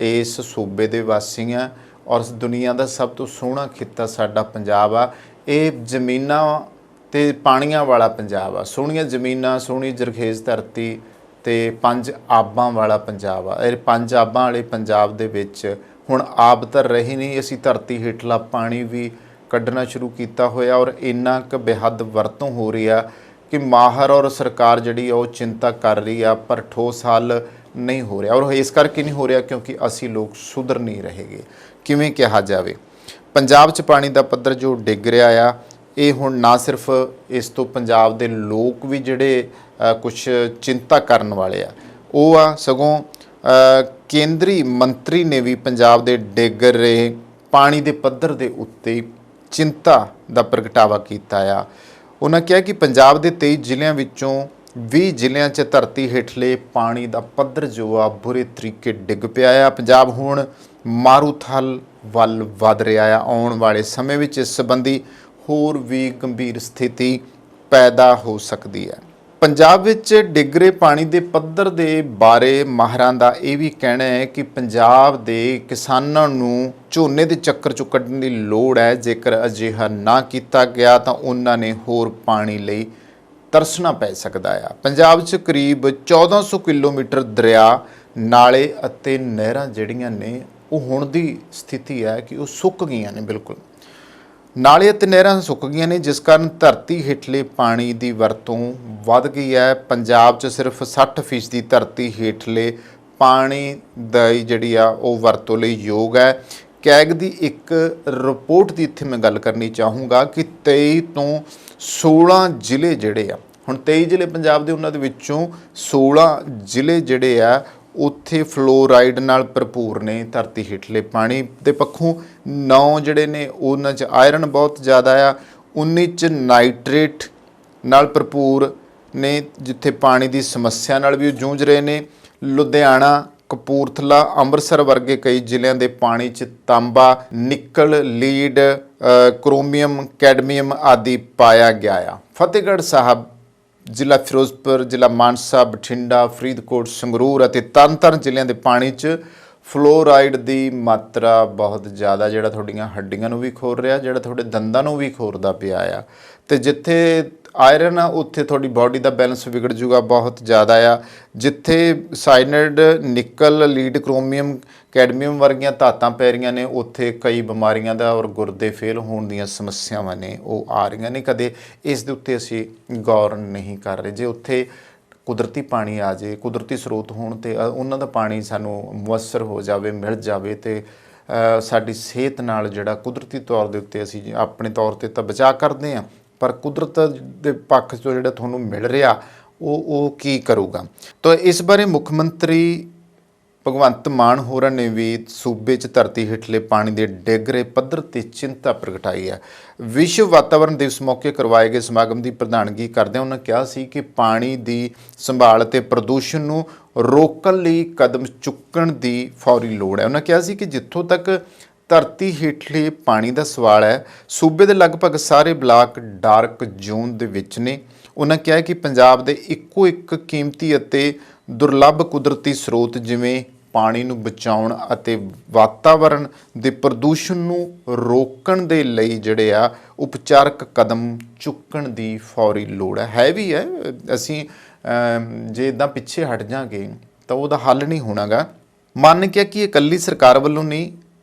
ਇਸ ਸੂਬੇ ਦੇ ਵਾਸੀ ਹਾਂ ਔਰ ਦੁਨੀਆ ਦਾ ਸਭ ਤੋਂ ਸੋਹਣਾ ਖਿੱਤਾ ਸਾਡਾ ਪੰਜਾਬ ਆ। ਇਹ ਜ਼ਮੀਨਾਂ ਤੇ ਪਾਣੀਆਂ ਵਾਲਾ ਪੰਜਾਬ ਆ, ਸੋਹਣੀਆਂ ਜ਼ਮੀਨਾਂ, ਸੋਹਣੀ ਜ਼ਰਖੇਜ਼ ਧਰਤੀ ਤੇ 5 ਆਬਾਂ ਵਾਲਾ ਪੰਜਾਬ ਆ। ਇਹ 5 ਆਬਾਂ ਵਾਲੇ ਪੰਜਾਬ ਦੇ ਵਿੱਚ ਹੁਣ ਆਬ ਤਾਂ ਰਹੀ ਨਹੀਂ, ਅਸੀਂ ਧਰਤੀ ਹੇਠਲਾ ਪਾਣੀ ਵੀ ਕੱਢਣਾ ਸ਼ੁਰੂ ਕੀਤਾ ਹੋਇਆ ਔਰ ਇੰਨਾ ਕੁ ਬੇਹੱਦ ਵਰਤੋਂ ਹੋ ਰਹੀ ਆ ਕਿ ਮਾਹਰ ਔਰ ਸਰਕਾਰ ਜਿਹੜੀ ਉਹ ਚਿੰਤਾ ਕਰ ਰਹੀ ਆ, ਪਰ ਠੋਸ ਹੱਲ ਨਹੀਂ ਹੋ ਰਿਹਾ। ਔਰ ਇਸ ਕਰਕੇ ਨਹੀਂ ਹੋ ਰਿਹਾ ਕਿਉਂਕਿ ਅਸੀਂ ਲੋਕ ਸੁਧਰ ਨਹੀਂ ਰਹੇਗੇ। ਕਿਵੇਂ ਕਿਹਾ ਜਾਵੇ, ਪੰਜਾਬ 'ਚ ਪਾਣੀ ਦਾ ਪੱਧਰ ਜੋ ਡਿੱਗ ਰਿਹਾ ਆ, ਇਹ ਹੁਣ ਨਾ ਸਿਰਫ ਇਸ ਤੋਂ ਪੰਜਾਬ ਦੇ ਲੋਕ ਵੀ ਜਿਹੜੇ ਕੁਛ ਚਿੰਤਾ ਕਰਨ ਵਾਲੇ ਆ ਉਹ ਆ, ਸਗੋਂ ਕੇਂਦਰੀ ਮੰਤਰੀ ਨੇ ਵੀ ਪੰਜਾਬ ਦੇ ਡਿੱਗ ਰਹੇ ਪਾਣੀ ਦੇ ਪੱਧਰ ਦੇ ਉੱਤੇ ਚਿੰਤਾ ਦਾ ਪ੍ਰਗਟਾਵਾ ਕੀਤਾ ਆ। ਉਹਨਾਂ ਕਿਹਾ ਕਿ ਪੰਜਾਬ ਦੇ 23 ਜ਼ਿਲ੍ਹਿਆਂ ਵਿੱਚੋਂ 20 ਜ਼ਿਲ੍ਹਿਆਂ 'ਚ ਧਰਤੀ ਹੇਠਲੇ ਪਾਣੀ ਦਾ ਪੱਧਰ ਜੋ ਆ ਬੁਰੇ ਤਰੀਕੇ ਡਿੱਗ ਪਿਆ ਆ। ਪੰਜਾਬ ਹੁਣ ਮਾਰੂਥਲ ਵੱਲ ਵਧ ਰਿਹਾ ਆ। ਆਉਣ ਵਾਲੇ ਸਮੇਂ ਵਿੱਚ ਇਸ ਸੰਬੰਧੀ ਹੋਰ ਵੀ ਗੰਭੀਰ ਸਥਿਤੀ ਪੈਦਾ ਹੋ ਸਕਦੀ ਹੈ। ਪੰਜਾਬ ਵਿੱਚ ਡਿੱਗ ਰਹੇ ਪਾਣੀ ਦੇ ਪੱਧਰ ਦੇ ਬਾਰੇ ਮਾਹਰਾਂ ਦਾ ਇਹ ਵੀ ਕਹਿਣਾ ਹੈ ਕਿ ਪੰਜਾਬ ਦੇ ਕਿਸਾਨਾਂ ਨੂੰ ਝੋਨੇ ਦੇ ਚੱਕਰ 'ਚੋਂ ਕੱਢਣ ਦੀ ਲੋੜ ਹੈ। ਜੇਕਰ ਅਜਿਹਾ ਨਾ ਕੀਤਾ ਗਿਆ ਤਾਂ ਉਹਨਾਂ ਨੇ ਹੋਰ ਪਾਣੀ ਲਈ ਤਰਸਣਾ ਪੈ ਸਕਦਾ ਆ। ਪੰਜਾਬ 'ਚ ਕਰੀਬ 1400 ਕਿਲੋਮੀਟਰ ਦਰਿਆ, ਨਾਲੇ ਅਤੇ ਨਹਿਰਾਂ ਜਿਹੜੀਆਂ ਨੇ ਉਹ ਹੁਣ ਦੀ ਸਥਿਤੀ ਹੈ ਕਿ ਉਹ ਸੁੱਕ ਗਈਆਂ ਨੇ। ਬਿਲਕੁਲ ਨਾਲੇ ਅਤੇ ਨਹਿਰਾਂ ਸੁੱਕ ਗਈਆਂ ਨੇ, ਜਿਸ ਕਾਰਨ ਧਰਤੀ ਹੇਠਲੇ ਪਾਣੀ ਦੀ ਵਰਤੋਂ ਵੱਧ ਗਈ ਹੈ। ਪੰਜਾਬ 'ਚ ਸਿਰਫ 60% ਧਰਤੀ ਹੇਠਲੇ ਪਾਣੀ ਦੀ ਜਿਹੜੀ ਆ ਉਹ ਵਰਤੋਂ ਲਈ ਯੋਗ ਹੈ। ਕੈਗ ਦੀ ਇੱਕ ਰਿਪੋਰਟ ਦੀ ਇੱਥੇ ਮੈਂ ਗੱਲ ਕਰਨੀ ਚਾਹੂੰਗਾ ਕਿ 23 ਤੋਂ 16 ਜ਼ਿਲ੍ਹੇ ਜਿਹੜੇ ਆ, ਹੁਣ 23 ਜ਼ਿਲ੍ਹੇ ਪੰਜਾਬ ਦੇ, ਉਹਨਾਂ ਦੇ ਵਿੱਚੋਂ 16 ਜ਼ਿਲ੍ਹੇ ਜਿਹੜੇ ਆ ਉੱਥੇ ਫਲੋਰਾਈਡ ਨਾਲ ਭਰਪੂਰ ਨੇ ਧਰਤੀ ਹੇਠਲੇ ਪਾਣੀ ਦੇ ਪੱਖੋਂ। 9 ਜਿਹੜੇ ਨੇ ਉਹਨਾਂ 'ਚ ਆਇਰਨ ਬਹੁਤ ਜ਼ਿਆਦਾ ਆ, 19 'ਚ ਨਾਈਟ੍ਰੇਟ ਨਾਲ ਭਰਪੂਰ ਨੇ, ਜਿੱਥੇ ਪਾਣੀ ਦੀ ਸਮੱਸਿਆ ਨਾਲ ਵੀ ਜੂਝ ਰਹੇ ਨੇ। ਲੁਧਿਆਣਾ, ਕਪੂਰਥਲਾ, ਅੰਮ੍ਰਿਤਸਰ ਵਰਗੇ ਕਈ ਜ਼ਿਲ੍ਹਿਆਂ ਦੇ ਪਾਣੀ 'ਚ ਤਾਂਬਾ, ਨਿਕਲ, ਲੀਡ, ਕ੍ਰੋਮੀਅਮ, ਕੈਡਮੀਅਮ ਆਦਿ ਪਾਇਆ ਗਿਆ ਆ। ਫਤਿਹਗੜ੍ਹ ਸਾਹਿਬ ਜ਼ਿਲ੍ਹਾ ਫਿਰੋਜ਼ਪੁਰ, ਜ਼ਿਲ੍ਹਾ ਮਾਨਸਾ, ਬਠਿੰਡਾ, ਫਰੀਦਕੋਟ, ਸੰਗਰੂਰ ਅਤੇ ਤਰਨਤਾਰਨ ਜ਼ਿਲ੍ਹਿਆਂ ਦੇ ਪਾਣੀ 'ਚ ਫਲੋਰਾਈਡ ਦੀ ਮਾਤਰਾ ਬਹੁਤ ਜ਼ਿਆਦਾ, ਜਿਹੜਾ ਤੁਹਾਡੀਆਂ ਹੱਡੀਆਂ ਨੂੰ ਵੀ ਖੋਰ ਰਿਹਾ, ਜਿਹੜਾ ਤੁਹਾਡੇ ਦੰਦਾਂ ਨੂੰ ਵੀ ਖੋਰਦਾ ਪਿਆ ਆ। ਅਤੇ ਜਿੱਥੇ ਆਇਰਨ ਆ ਉੱਥੇ ਤੁਹਾਡੀ ਬਾਡੀ ਦਾ ਬੈਲੈਂਸ ਵਿਗੜ ਜੂਗਾ ਬਹੁਤ ਜ਼ਿਆਦਾ ਆ। ਜਿੱਥੇ ਸਾਇਨਡ, ਨਿਕਲ, ਲੀਡ, ਕ੍ਰੋਮੀਅਮ, ਕੈਡਮੀਅਮ ਵਰਗੀਆਂ ਧਾਤਾਂ ਪੈ ਰਹੀਆਂ ਨੇ, ਉੱਥੇ ਕਈ ਬਿਮਾਰੀਆਂ ਦਾ ਔਰ ਗੁਰਦੇ ਫੇਲ ਹੋਣ ਦੀਆਂ ਸਮੱਸਿਆਵਾਂ ਨੇ ਉਹ ਆ ਰਹੀਆਂ ਨੇ। ਕਦੇ ਇਸ ਦੇ ਉੱਤੇ ਅਸੀਂ ਗੌਰ ਨਹੀਂ ਕਰ ਰਹੇ। ਜੇ ਉੱਥੇ ਕੁਦਰਤੀ ਪਾਣੀ ਆ ਜਾਏ, ਕੁਦਰਤੀ ਸਰੋਤ ਹੋਣ ਅਤੇ ਉਹਨਾਂ ਦਾ ਪਾਣੀ ਸਾਨੂੰ ਮੁਅੱਸਰ ਹੋ ਜਾਵੇ, ਮਿਲ ਜਾਵੇ, ਅਤੇ ਸਾਡੀ ਸਿਹਤ ਨਾਲ ਜਿਹੜਾ ਕੁਦਰਤੀ ਤੌਰ ਦੇ ਉੱਤੇ ਅਸੀਂ ਆਪਣੇ ਤੌਰ 'ਤੇ ਤਾਂ ਬਚਾਅ ਕਰਦੇ ਹਾਂ, ਪਰ ਕੁਦਰਤ ਦੇ ਪੱਖ 'ਚੋਂ ਜਿਹੜਾ ਤੁਹਾਨੂੰ ਮਿਲ ਰਿਹਾ ਉਹ ਕੀ ਕਰੂਗਾ। ਤਾਂ ਇਸ ਬਾਰੇ ਮੁੱਖ ਮੰਤਰੀ ਭਗਵੰਤ ਮਾਨ ਹੋਰਾਂ ਨੇ ਵੀ ਸੂਬੇ 'ਚ ਧਰਤੀ ਹੇਠਲੇ ਪਾਣੀ ਦੇ ਡਿੱਗ ਰਹੇ ਪੱਧਰ 'ਤੇ ਚਿੰਤਾ ਪ੍ਰਗਟਾਈ ਹੈ। ਵਿਸ਼ਵ ਵਾਤਾਵਰਣ ਦਿਵਸ ਮੌਕੇ ਕਰਵਾਏ ਗਏ ਸਮਾਗਮ ਦੀ ਪ੍ਰਧਾਨਗੀ ਕਰਦਿਆਂ ਉਹਨਾਂ ਕਿਹਾ ਸੀ ਕਿ ਪਾਣੀ ਦੀ ਸੰਭਾਲ ਅਤੇ ਪ੍ਰਦੂਸ਼ਣ ਨੂੰ ਰੋਕਣ ਲਈ ਕਦਮ ਚੁੱਕਣ ਦੀ ਫੌਰੀ ਲੋੜ ਹੈ। ਉਹਨਾਂ ਕਿਹਾ ਸੀ ਕਿ ਜਿੱਥੋਂ ਤੱਕ ਧਰਤੀ ਹੇਠਲੇ ਪਾਣੀ ਦਾ ਸਵਾਲ ਹੈ, ਸੂਬੇ ਦੇ ਲਗਭਗ ਸਾਰੇ ਬਲਾਕ ਡਾਰਕ ਜ਼ੋਨ ਦੇ ਵਿੱਚ ਨੇ। ਉਹਨਾਂ ਕਿਹਾ ਕਿ ਪੰਜਾਬ ਦੇ ਇੱਕੋ ਇੱਕ ਕੀਮਤੀ ਅਤੇ ਦੁਰਲੱਭ ਕੁਦਰਤੀ ਸਰੋਤ ਜਿਵੇਂ ਪਾਣੀ ਨੂੰ ਬਚਾਉਣ ਅਤੇ ਵਾਤਾਵਰਣ ਦੇ ਪ੍ਰਦੂਸ਼ਣ ਨੂੰ ਰੋਕਣ ਦੇ ਲਈ ਜਿਹੜੇ ਆ ਉਪਚਾਰਕ ਕਦਮ ਚੁੱਕਣ ਦੀ ਫੌਰੀ ਲੋੜ ਹੈ ਵੀ ਹੈ। ਅਸੀਂ ਜੇ ਇੱਦਾਂ ਪਿੱਛੇ ਹਟ ਜਾਵਾਂਗੇ ਤਾਂ ਉਹਦਾ ਹੱਲ ਨਹੀਂ ਹੋਣਾਗਾ। ਮੰਨ ਕੇ ਕਿ ਇਕੱਲੀ ਸਰਕਾਰ ਵੱਲੋਂ ਨਹੀਂ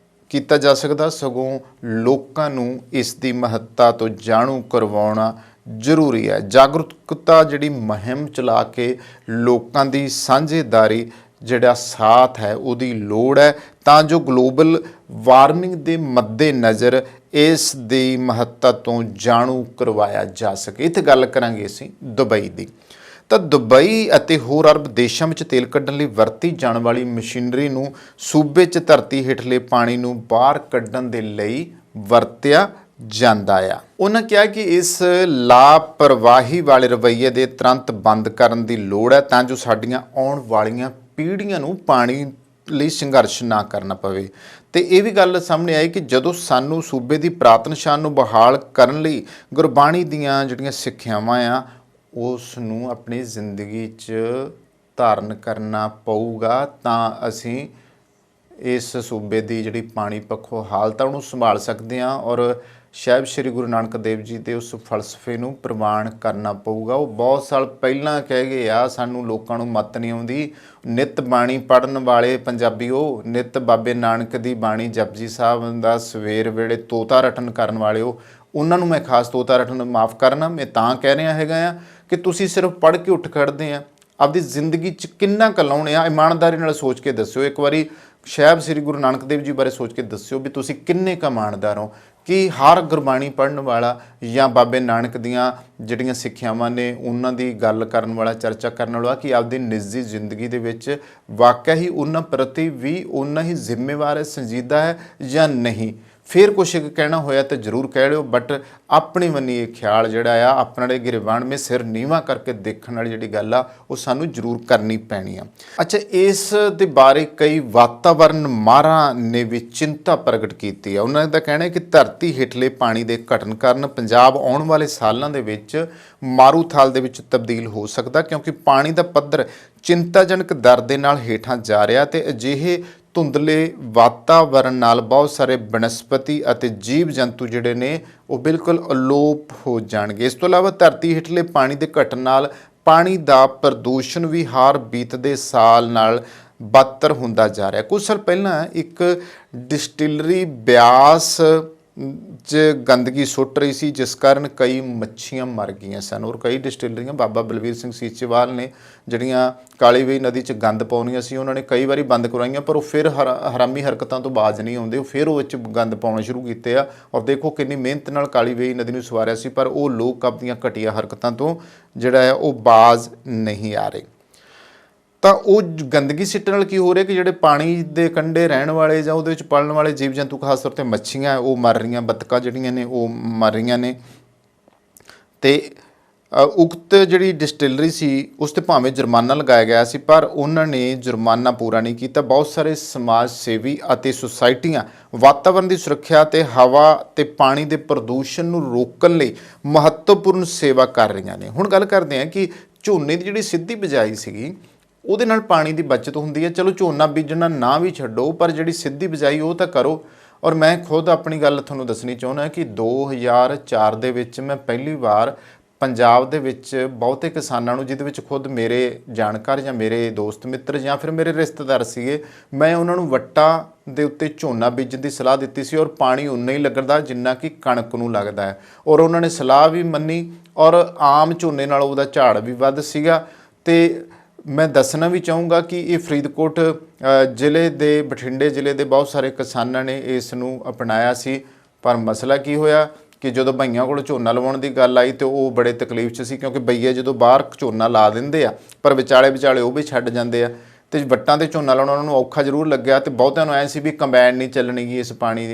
ਕੀਤਾ ਜਾ ਸਕਦਾ, ਸਗੋਂ ਲੋਕਾਂ ਨੂੰ ਇਸ ਦੀ ਮਹੱਤਤਾ ਤੋਂ ਜਾਣੂ ਕਰਵਾਉਣਾ ਜ਼ਰੂਰੀ ਹੈ। ਜਾਗਰੂਕਤਾ ਜਿਹੜੀ ਮੁਹਿੰਮ ਚਲਾ ਕੇ ਲੋਕਾਂ ਦੀ ਸਾਂਝੇਦਾਰੀ ਜਿਹੜਾ ਸਾਥ ਹੈ ਉਹਦੀ ਲੋੜ ਹੈ, ਤਾਂ ਜੋ ਗਲੋਬਲ ਵਾਰਮਿੰਗ ਦੇ ਮੱਦੇ ਨਜ਼ਰ ਇਸ ਦੀ ਮਹੱਤਤਾ ਤੋਂ ਜਾਣੂ ਕਰਵਾਇਆ ਜਾ ਸਕੇ। ਇੱਥੇ ਗੱਲ ਕਰਾਂਗੇ ਅਸੀਂ ਦੁਬਈ ਦੀ। ਤਾਂ ਦੁਬਈ ਅਤੇ ਹੋਰ ਅਰਬ ਦੇਸ਼ਾਂ ਵਿੱਚ ਤੇਲ ਕੱਢਣ ਲਈ ਵਰਤੀ ਜਾਣ ਵਾਲੀ ਮਸ਼ੀਨਰੀ ਨੂੰ ਸੂਬੇ 'ਚ ਧਰਤੀ ਹੇਠਲੇ ਪਾਣੀ ਨੂੰ ਬਾਹਰ ਕੱਢਣ ਦੇ ਲਈ ਵਰਤਿਆ ਜਾਂਦਾ ਆ। ਉਹਨਾਂ ਕਿਹਾ ਕਿ ਇਸ ਲਾਪਰਵਾਹੀ ਵਾਲੇ ਰਵੱਈਏ ਦੇ ਤੁਰੰਤ ਬੰਦ ਕਰਨ ਦੀ ਲੋੜ ਹੈ, ਤਾਂ ਜੋ ਸਾਡੀਆਂ ਆਉਣ ਵਾਲੀਆਂ ਪੀੜ੍ਹੀਆਂ ਨੂੰ ਪਾਣੀ ਲਈ ਸੰਘਰਸ਼ ਨਾ ਕਰਨਾ ਪਵੇ। ਅਤੇ ਇਹ ਵੀ ਗੱਲ ਸਾਹਮਣੇ ਆਈ ਕਿ ਜਦੋਂ ਸਾਨੂੰ ਸੂਬੇ ਦੀ ਪੁਰਾਤਨ ਸ਼ਾਨ ਨੂੰ ਬਹਾਲ ਕਰਨ ਲਈ ਗੁਰਬਾਣੀ ਦੀਆਂ ਜਿਹੜੀਆਂ ਸਿੱਖਿਆਵਾਂ ਆ ਉਸ ਨੂੰ ਆਪਣੀ ਜ਼ਿੰਦਗੀ 'ਚ ਧਾਰਨ ਕਰਨਾ ਪਊਗਾ, ਤਾਂ ਅਸੀਂ ਇਸ ਸੂਬੇ ਦੀ ਜਿਹੜੀ ਪਾਣੀ ਪੱਖੋਂ ਹਾਲਤ ਉਹਨੂੰ ਸੰਭਾਲ ਸਕਦੇ ਹਾਂ ਔਰ ਸਾਹਿਬ ਸ਼੍ਰੀ ਗੁਰੂ ਨਾਨਕ ਦੇਵ ਜੀ ਦੇ ਉਸ ਫਲਸਫੇ ਨੂੰ ਪ੍ਰਵਾਨ ਕਰਨਾ ਪਊਗਾ। ਉਹ ਬਹੁਤ ਸਾਲ ਪਹਿਲਾਂ ਕਹਿ ਗਏ ਆ, ਸਾਨੂੰ ਲੋਕਾਂ ਨੂੰ ਮੱਤ ਨਹੀਂ ਆਉਂਦੀ। ਨਿੱਤ ਬਾਣੀ ਪੜ੍ਹਨ ਵਾਲੇ ਪੰਜਾਬੀਓ, ਨਿੱਤ ਬਾਬੇ ਨਾਨਕ ਦੀ ਬਾਣੀ ਜਪਜੀ ਸਾਹਿਬ ਦਾ ਸਵੇਰ ਵੇਲੇ ਤੋਤਾ ਰਟਨ ਕਰਨ ਵਾਲਿਓ, ਉਹਨਾਂ ਨੂੰ ਮੈਂ ਖਾਸ ਤੋਤਾ ਰਟਨ ਮਾफ़ ਕਰਨਾ। ਮੈਂ ਤਾਂ ਕਹਿ ਰਿਹਾ ਹੈਗਾ ਆ ਕਿ ਤੁਸੀਂ ਸਿਰਫ ਪੜ੍ਹ ਕੇ ਉੱਠ ਖੜ੍ਹਦੇ ਆ, ਆਪਦੀ ਜ਼ਿੰਦਗੀ 'ਚ ਕਿੰਨਾ ਕੁ ਲਾਉਣੇ ਆ ਇਮਾਨਦਾਰੀ ਨਾਲ ਸੋਚ ਕੇ ਦੱਸਿਓ। ਇੱਕ ਵਾਰੀ ਸਾਹਿਬ ਸ਼੍ਰੀ ਗੁਰੂ ਨਾਨਕ ਦੇਵ ਜੀ ਬਾਰੇ ਸੋਚ ਕੇ ਦੱਸਿਓ ਵੀ ਤੁਸੀਂ ਕਿੰਨੇ ਕੁ ਇਮਾਨਦਾਰ ਹੋ। ਕਿ ਹਰ ਗੁਰਬਾਣੀ ਪੜ੍ਹਨ ਵਾਲਾ ਜਾਂ ਬਾਬੇ ਨਾਨਕ ਦੀਆਂ ਜਿਹੜੀਆਂ ਸਿੱਖਿਆਵਾਂ ਨੇ ਉਹਨਾਂ ਦੀ ਗੱਲ ਕਰਨ ਵਾਲਾ, ਚਰਚਾ ਕਰਨ ਵਾਲਾ, ਕਿ ਆਪਦੀ ਨਿੱਜੀ ਜ਼ਿੰਦਗੀ ਦੇ ਵਿੱਚ ਵਾਕਿਆ ਹੀ ਉਹਨਾਂ ਪ੍ਰਤੀ ਵੀ ਓਨਾ ਹੀ ਜ਼ਿੰਮੇਵਾਰ ਹੈ, ਸੰਜੀਦਾ ਹੈ ਜਾਂ ਨਹੀਂ। ਫਿਰ ਕੁਛ ਕਹਿਣਾ ਹੋਇਆ ਤਾਂ ਜ਼ਰੂਰ ਕਹਿ ਲਿਓ, ਬਟ ਆਪਣੀ ਮੰਨੀ ਇਹ ਖਿਆਲ ਜਿਹੜਾ ਆ ਆਪਣਾ ਜਿਹੜੇ ਗਿਰਵਾਨ ਮੇ ਸਿਰ ਨੀਵਾਂ ਕਰਕੇ ਦੇਖਣ ਵਾਲੀ ਜਿਹੜੀ ਗੱਲ ਆ ਉਹ ਸਾਨੂੰ ਜ਼ਰੂਰ ਕਰਨੀ ਪੈਣੀ ਆ। ਅੱਛਾ, ਇਸ ਦੇ ਬਾਰੇ ਕਈ ਵਾਤਾਵਰਨ ਮਾਹਰਾਂ ਨੇ ਵੀ ਚਿੰਤਾ ਪ੍ਰਗਟ ਕੀਤੀ ਆ। ਉਹਨਾਂ ਦਾ ਕਹਿਣਾ ਹੈ ਕਿ ਧਰਤੀ ਹੇਠਲੇ ਪਾਣੀ ਦੇ ਘਟਣ ਕਾਰਨ ਪੰਜਾਬ ਆਉਣ ਵਾਲੇ ਸਾਲਾਂ ਦੇ ਵਿੱਚ ਮਾਰੂਥਲ ਦੇ ਵਿੱਚ ਤਬਦੀਲ ਹੋ ਸਕਦਾ, ਕਿਉਂਕਿ ਪਾਣੀ ਦਾ ਪੱਧਰ ਚਿੰਤਾਜਨਕ ਦਰ ਦੇ ਨਾਲ ਹੇਠਾਂ ਜਾ ਰਿਹਾ ਅਤੇ ਅਜਿਹੇ ਧੁੰਦਲੇ ਵਾਤਾਵਰਨ ਨਾਲ ਬਹੁਤ ਸਾਰੇ ਬਨਸਪਤੀ ਅਤੇ ਜੀਵ ਜੰਤੂ ਜਿਹੜੇ ਨੇ ਉਹ ਬਿਲਕੁਲ ਅਲੋਪ ਹੋ ਜਾਣਗੇ। ਇਸ ਤੋਂ ਇਲਾਵਾ ਧਰਤੀ ਹੇਠਲੇ ਪਾਣੀ ਦੇ ਘਟਣ ਨਾਲ ਪਾਣੀ ਦਾ ਪ੍ਰਦੂਸ਼ਣ ਵੀ ਹਰ ਬੀਤਦੇ ਸਾਲ ਨਾਲ ਬਦਤਰ ਹੁੰਦਾ ਜਾ ਰਿਹਾ। ਕੁਝ ਸਾਲ ਪਹਿਲਾਂ ਇੱਕ ਡਿਸਟਿਲਰੀ ਬਿਆਸ 'ਚ ਗੰਦਗੀ ਸੁੱਟ ਰਹੀ ਸੀ, ਜਿਸ ਕਾਰਨ ਕਈ ਮੱਛੀਆਂ ਮਰ ਗਈਆਂ ਸਨ ਔਰ ਕਈ ਡਿਸਟਿਲਰੀਆਂ ਬਾਬਾ ਬਲਵੀਰ ਸਿੰਘ ਸੀਚੇਵਾਲ ਨੇ ਜਿਹੜੀਆਂ ਕਾਲੀ ਵੇਈ ਨਦੀ 'ਚ ਗੰਦ ਪਾਉਣੀਆਂ ਸੀ ਉਹਨਾਂ ਨੇ ਕਈ ਵਾਰੀ ਬੰਦ ਕਰਵਾਈਆਂ, ਪਰ ਉਹ ਫਿਰ ਹਰਾਮੀ ਹਰਕਤਾਂ ਤੋਂ ਬਾਜ਼ ਨਹੀਂ ਆਉਂਦੇ, ਉਹ ਫਿਰ ਉਹ ਵਿੱਚ ਗੰਦ ਪਾਉਣਾ ਸ਼ੁਰੂ ਕੀਤੇ ਆ। ਔਰ ਦੇਖੋ ਕਿੰਨੀ ਮਿਹਨਤ ਨਾਲ ਕਾਲੀ ਵੇਈ ਨਦੀ ਨੂੰ ਸਵਾਰਿਆ ਸੀ, ਪਰ ਉਹ ਲੋਕ ਆਪਣੀਆਂ ਘਟੀਆ ਹਰਕਤਾਂ ਤੋਂ ਜਿਹੜਾ ਹੈ ਉਹ ਬਾਜ਼ ਨਹੀਂ ਆ ਰਹੇ। ਤਾਂ ਉਹ ਗੰਦਗੀ ਸਿੱਟਣ ਨਾਲ ਕੀ ਹੋ ਰਿਹਾ ਕਿ ਜਿਹੜੇ ਪਾਣੀ ਦੇ ਕੰਢੇ ਰਹਿਣ ਵਾਲੇ ਜਾਂ ਉਹਦੇ ਵਿੱਚ ਪਲਣ ਵਾਲੇ ਜੀਵ ਜੰਤੂ, ਖਾਸ ਤੌਰ 'ਤੇ ਮੱਛੀਆਂ ਉਹ ਮਰ ਰਹੀਆਂ, ਬੱਤਕਾਂ ਜਿਹੜੀਆਂ ਨੇ ਉਹ ਮਰ ਰਹੀਆਂ ਨੇ। ਅਤੇ ਉਕਤ ਜਿਹੜੀ ਡਿਸਟਿਲਰੀ ਸੀ ਉਸ 'ਤੇ ਭਾਵੇਂ ਜੁਰਮਾਨਾ ਲਗਾਇਆ ਗਿਆ ਸੀ, ਪਰ ਉਹਨਾਂ ਨੇ ਜੁਰਮਾਨਾ ਪੂਰਾ ਨਹੀਂ ਕੀਤਾ। ਬਹੁਤ ਸਾਰੇ ਸਮਾਜ ਸੇਵੀ ਅਤੇ ਸੁਸਾਇਟੀਆਂ ਵਾਤਾਵਰਣ ਦੀ ਸੁਰੱਖਿਆ ਤੇ ਹਵਾ ਤੇ ਪਾਣੀ ਦੇ ਪ੍ਰਦੂਸ਼ਣ ਨੂੰ ਰੋਕਣ ਲਈ ਮਹੱਤਵਪੂਰਨ ਸੇਵਾ ਕਰ ਰਹੀਆਂ ਨੇ। ਹੁਣ ਗੱਲ ਕਰਦੇ ਹਾਂ ਕਿ ਝੋਨੇ ਦੀ ਜਿਹੜੀ ਸਿੱਧੀ ਬਿਜਾਈ ਸੀਗੀ ਉਹਦੇ ਨਾਲ ਪਾਣੀ ਦੀ ਬਚਤ ਹੁੰਦੀ ਹੈ। ਚਲੋ ਝੋਨਾ ਬੀਜਣਾ ਨਾ ਵੀ ਛੱਡੋ, ਪਰ ਜਿਹੜੀ ਸਿੱਧੀ ਬਿਜਾਈ ਉਹ ਤਾਂ ਕਰੋ। ਔਰ ਮੈਂ ਖੁਦ ਆਪਣੀ ਗੱਲ ਤੁਹਾਨੂੰ ਦੱਸਣੀ ਚਾਹੁੰਦਾ ਕਿ 2004 ਦੇ ਵਿੱਚ ਮੈਂ ਪਹਿਲੀ ਵਾਰ ਪੰਜਾਬ ਦੇ ਵਿੱਚ ਬਹੁਤੇ ਕਿਸਾਨਾਂ ਨੂੰ, ਜਿਹਦੇ ਵਿੱਚ ਖੁਦ ਮੇਰੇ ਜਾਣਕਾਰ ਜਾਂ ਮੇਰੇ ਦੋਸਤ ਮਿੱਤਰ ਜਾਂ ਫਿਰ ਮੇਰੇ ਰਿਸ਼ਤੇਦਾਰ ਸੀਗੇ, ਮੈਂ ਉਹਨਾਂ ਨੂੰ ਵੱਟਾਂ ਦੇ ਉੱਤੇ ਝੋਨਾ ਬੀਜਣ ਦੀ ਸਲਾਹ ਦਿੱਤੀ ਸੀ। ਔਰ ਪਾਣੀ ਉਨਾ ਹੀ ਲੱਗਦਾ ਜਿੰਨਾ ਕਿ ਕਣਕ ਨੂੰ ਲੱਗਦਾ ਹੈ। ਔਰ ਉਹਨਾਂ ਨੇ ਸਲਾਹ ਵੀ ਮੰਨੀ ਔਰ ਆਮ ਝੋਨੇ ਨਾਲ ਉਹਦਾ ਝਾੜ ਵੀ ਵੱਧ ਸੀਗਾ। ਤੇ ਮੈਂ ਦੱਸਣਾ ਵੀ ਚਾਹੂੰਗਾ ਕਿ ਇਹ ਫਰੀਦਕੋਟ ਜ਼ਿਲ੍ਹੇ ਦੇ, ਬਠਿੰਡੇ ਜ਼ਿਲ੍ਹੇ ਦੇ ਬਹੁਤ ਸਾਰੇ ਕਿਸਾਨਾਂ ਨੇ ਇਸ ਨੂੰ ਅਪਣਾਇਆ ਸੀ। ਪਰ ਮਸਲਾ ਕੀ ਹੋਇਆ ਕਿ ਜਦੋਂ ਬਈਆਂ ਕੋਲ ਝੋਨਾ ਲਵਾਉਣ ਦੀ ਗੱਲ ਆਈ ਤੇ ਉਹ ਬੜੇ ਤਕਲੀਫ 'ਚ ਸੀ, ਕਿਉਂਕਿ ਬਈਏ ਜਦੋਂ ਬਾਹਰ ਝੋਨਾ ਲਾ ਦਿੰਦੇ ਆ ਪਰ ਵਿਚਾਲੇ ਉਹ ਵੀ ਛੱਡ ਜਾਂਦੇ ਆ। ਤੇ ਵੱਟਾਂ 'ਤੇ ਝੋਨਾ ਲਾਉਣਾ ਉਹਨਾਂ ਨੂੰ ਔਖਾ ਜ਼ਰੂਰ ਲੱਗਿਆ। ਤੇ ਬਹੁਤਿਆਂ ਨੂੰ ਐਂ ਸੀ ਵੀ ਕੰਬਾਈਨ ਨਹੀਂ ਚੱਲਣੀ ਗੀ ਇਸ ਪਾਣੀ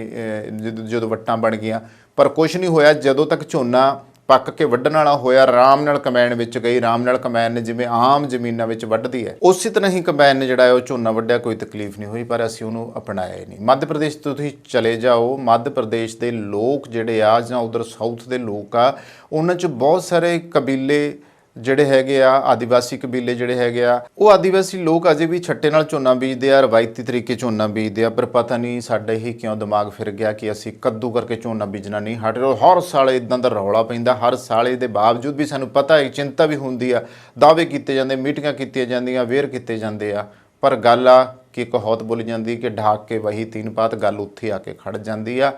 ਜਦੋਂ ਵੱਟਾਂ ਬਣ ਗਈਆਂ। ਪਰ ਕੁਛ ਨਹੀਂ ਹੋਇਆ। ਜਦੋਂ ਤੱਕ ਝੋਨਾ ਪੱਕ ਕੇ ਵੱਢਣ ਵਾਲਾ ਹੋਇਆ, ਆਰਾਮ ਨਾਲ ਕੰਬਾਈਨ ਵਿੱਚ ਗਈ। ਆਰਾਮ ਨਾਲ ਕੰਬਾਈਨ ਨੇ ਜਿਵੇਂ ਆਮ ਜ਼ਮੀਨਾਂ ਵਿੱਚ ਵੱਢਦੀ ਹੈ ਉਸੇ ਤਰ੍ਹਾਂ ਹੀ ਕੰਬਾਈਨ ਨੇ ਜਿਹੜਾ ਹੈ ਉਹ ਝੋਨਾ ਵੱਢਿਆ। ਕੋਈ ਤਕਲੀਫ ਨਹੀਂ ਹੋਈ, ਪਰ ਅਸੀਂ ਉਹਨੂੰ ਅਪਣਾਇਆ ਹੀ ਨਹੀਂ। ਮੱਧ ਪ੍ਰਦੇਸ਼ ਤੋਂ ਤੁਸੀਂ ਚਲੇ ਜਾਓ, ਮੱਧ ਪ੍ਰਦੇਸ਼ ਦੇ ਲੋਕ ਜਿਹੜੇ ਆ ਜਾਂ ਉਧਰ ਸਾਊਥ ਦੇ ਲੋਕ ਆ, ਉਹਨਾਂ 'ਚ ਬਹੁਤ ਸਾਰੇ ਕਬੀਲੇ ਜਿਹੜੇ ਹੈਗੇ ਆ, ਆਦੀਵਾਸੀ ਕਬੀਲੇ ਜਿਹੜੇ ਹੈਗੇ ਆ, ਉਹ ਆਦੀਵਾਸੀ ਲੋਕ ਅਜੇ ਵੀ ਛੱਟੇ ਨਾਲ ਝੋਨਾ ਬੀਜਦੇ ਆ, ਰਵਾਇਤੀ ਤਰੀਕੇ ਝੋਨਾ ਬੀਜਦੇ ਆ। ਪਰ ਪਤਾ ਨਹੀਂ ਸਾਡੇ ਹੀ ਕਿਉਂ ਦਿਮਾਗ ਫਿਰ ਗਿਆ ਕਿ ਅਸੀਂ ਕੱਦੂ ਕਰਕੇ ਝੋਨਾ ਬੀਜਣਾ ਨਹੀਂ ਹਟ ਰਹੇ। ਹਰ ਸਾਲ ਇਦਾਂ ਦਾ ਰੌਲਾ ਪੈਂਦਾ, ਹਰ ਸਾਲ ਇਹਦੇ ਬਾਵਜੂਦ ਵੀ ਸਾਨੂੰ ਪਤਾ ਹੈ, ਚਿੰਤਾ ਵੀ ਹੁੰਦੀ ਆ, ਦਾਅਵੇ ਕੀਤੇ ਜਾਂਦੇ, ਮੀਟਿੰਗਾਂ ਕੀਤੀਆਂ ਜਾਂਦੀਆਂ, ਵੇਅਰ ਕੀਤੇ ਜਾਂਦੇ ਆ। ਪਰ ਗੱਲ ਆ ਕਿ ਕਹਾਵਤ ਬੋਲੀ ਜਾਂਦੀ ਕਿ ਢਾਕ ਕੇ ਵਹੀ ਤੀਨ ਪਾਤ, ਗੱਲ ਉੱਥੇ ਆ ਕੇ ਖੜ ਜਾਂਦੀ ਆ।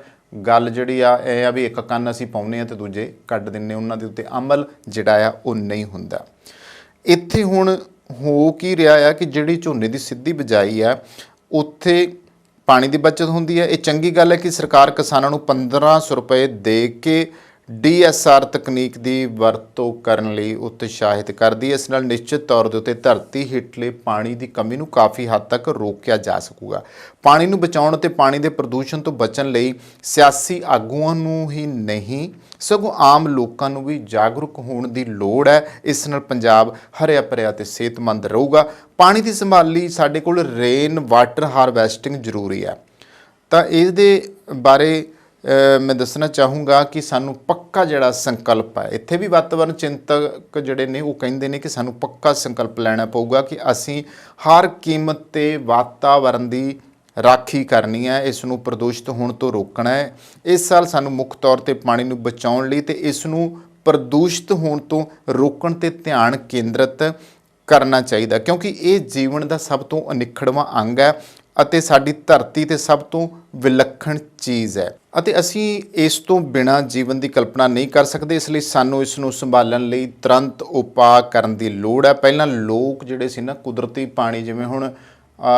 ਗੱਲ ਜਿਹੜੀ ਆ ਇਹ ਆ ਵੀ ਇੱਕ ਕੰਨ ਅਸੀਂ ਪਾਉਂਦੇ ਹਾਂ ਤੇ ਦੂਜੇ ਕੱਢ ਦਿੰਦੇ, ਉਹਨਾਂ ਦੇ ਉੱਤੇ ਅਮਲ ਜਿਹੜਾ ਆ ਉਹ ਨਹੀਂ ਹੁੰਦਾ। ਇੱਥੇ ਹੁਣ ਹੋ ਕੀ ਰਿਹਾ ਆ ਕਿ ਜਿਹੜੀ ਝੋਨੇ ਦੀ ਸਿੱਧੀ ਬਿਜਾਈ ਆ ਉੱਥੇ ਪਾਣੀ ਦੀ ਬਚਤ ਹੁੰਦੀ ਹੈ। ਇਹ ਚੰਗੀ ਗੱਲ ਹੈ ਕਿ ਸਰਕਾਰ ਕਿਸਾਨਾਂ ਨੂੰ 1500 ਰੁਪਏ ਦੇ ਕੇ DSR ਤਕਨੀਕ ਦੀ ਵਰਤੋਂ ਕਰਨ ਲਈ ਉਤਸ਼ਾਹਿਤ ਕਰਦੀ ਹੈ। ਇਸ ਨਾਲ ਨਿਸ਼ਚਿਤ ਤੌਰ ਦੇ ਉੱਤੇ ਧਰਤੀ ਹੇਠਲੇ ਪਾਣੀ ਦੀ ਕਮੀ ਨੂੰ ਕਾਫੀ ਹੱਦ ਤੱਕ ਰੋਕਿਆ ਜਾ ਸਕੂਗਾ। ਪਾਣੀ ਨੂੰ ਬਚਾਉਣ ਅਤੇ ਪਾਣੀ ਦੇ ਪ੍ਰਦੂਸ਼ਣ ਤੋਂ ਬਚਣ ਲਈ ਸਿਆਸੀ ਆਗੂਆਂ ਨੂੰ ਹੀ ਨਹੀਂ ਸਗੋਂ ਆਮ ਲੋਕਾਂ ਨੂੰ ਵੀ ਜਾਗਰੂਕ ਹੋਣ ਦੀ ਲੋੜ ਹੈ। ਇਸ ਨਾਲ ਪੰਜਾਬ ਹਰਿਆ ਭਰਿਆ ਤੇ ਸਿਹਤਮੰਦ ਰਹੂਗਾ। ਪਾਣੀ ਦੀ ਸੰਭਾਲ ਲਈ ਸਾਡੇ ਕੋਲ ਰੇਨ ਵਾਟਰ ਹਾਰਵੈਸਟਿੰਗ ਜ਼ਰੂਰੀ ਹੈ। ਤਾਂ ਇਹਦੇ ਬਾਰੇ ਮੈਂ ਦੱਸਣਾ ਚਾਹੂੰਗਾ ਕਿ ਸਾਨੂੰ ਪੱਕਾ ਜਿਹੜਾ ਸੰਕਲਪ ਹੈ, ਇੱਥੇ ਵੀ ਵਾਤਾਵਰਨ ਚਿੰਤਕ ਜਿਹੜੇ ਨੇ ਉਹ ਕਹਿੰਦੇ ਨੇ ਕਿ ਸਾਨੂੰ ਪੱਕਾ ਸੰਕਲਪ ਲੈਣਾ ਪਊਗਾ ਕਿ ਅਸੀਂ ਹਰ ਕੀਮਤ 'ਤੇ ਵਾਤਾਵਰਨ ਦੀ ਰਾਖੀ ਕਰਨੀ ਹੈ, ਇਸ ਨੂੰ ਪ੍ਰਦੂਸ਼ਿਤ ਹੋਣ ਤੋਂ ਰੋਕਣਾ ਹੈ। ਇਸ ਸਾਲ ਸਾਨੂੰ ਮੁੱਖ ਤੌਰ 'ਤੇ ਪਾਣੀ ਨੂੰ ਬਚਾਉਣ ਲਈ ਤੇ ਇਸ ਨੂੰ ਪ੍ਰਦੂਸ਼ਿਤ ਹੋਣ ਤੋਂ ਰੋਕਣ 'ਤੇ ਧਿਆਨ ਕੇਂਦਰਿਤ ਕਰਨਾ ਚਾਹੀਦਾ, ਕਿਉਂਕਿ ਇਹ ਜੀਵਨ ਦਾ ਸਭ ਤੋਂ ਅਨਿੱਖੜਵਾਂ ਅੰਗ ਹੈ ਅਤੇ ਸਾਡੀ ਧਰਤੀ 'ਤੇ ਸਭ ਤੋਂ ਵਿਲੱਖਣ ਚੀਜ਼ ਹੈ ਅਤੇ ਅਸੀਂ ਇਸ ਤੋਂ ਬਿਨਾਂ ਜੀਵਨ ਦੀ ਕਲਪਨਾ ਨਹੀਂ ਕਰ ਸਕਦੇ। ਇਸ ਲਈ ਸਾਨੂੰ ਇਸ ਨੂੰ ਸੰਭਾਲਣ ਲਈ ਤੁਰੰਤ ਉਪਾਅ ਕਰਨ ਦੀ ਲੋੜ ਹੈ। ਪਹਿਲਾਂ ਲੋਕ ਜਿਹੜੇ ਸੀ ਨਾ, ਕੁਦਰਤੀ ਪਾਣੀ, ਜਿਵੇਂ ਹੁਣ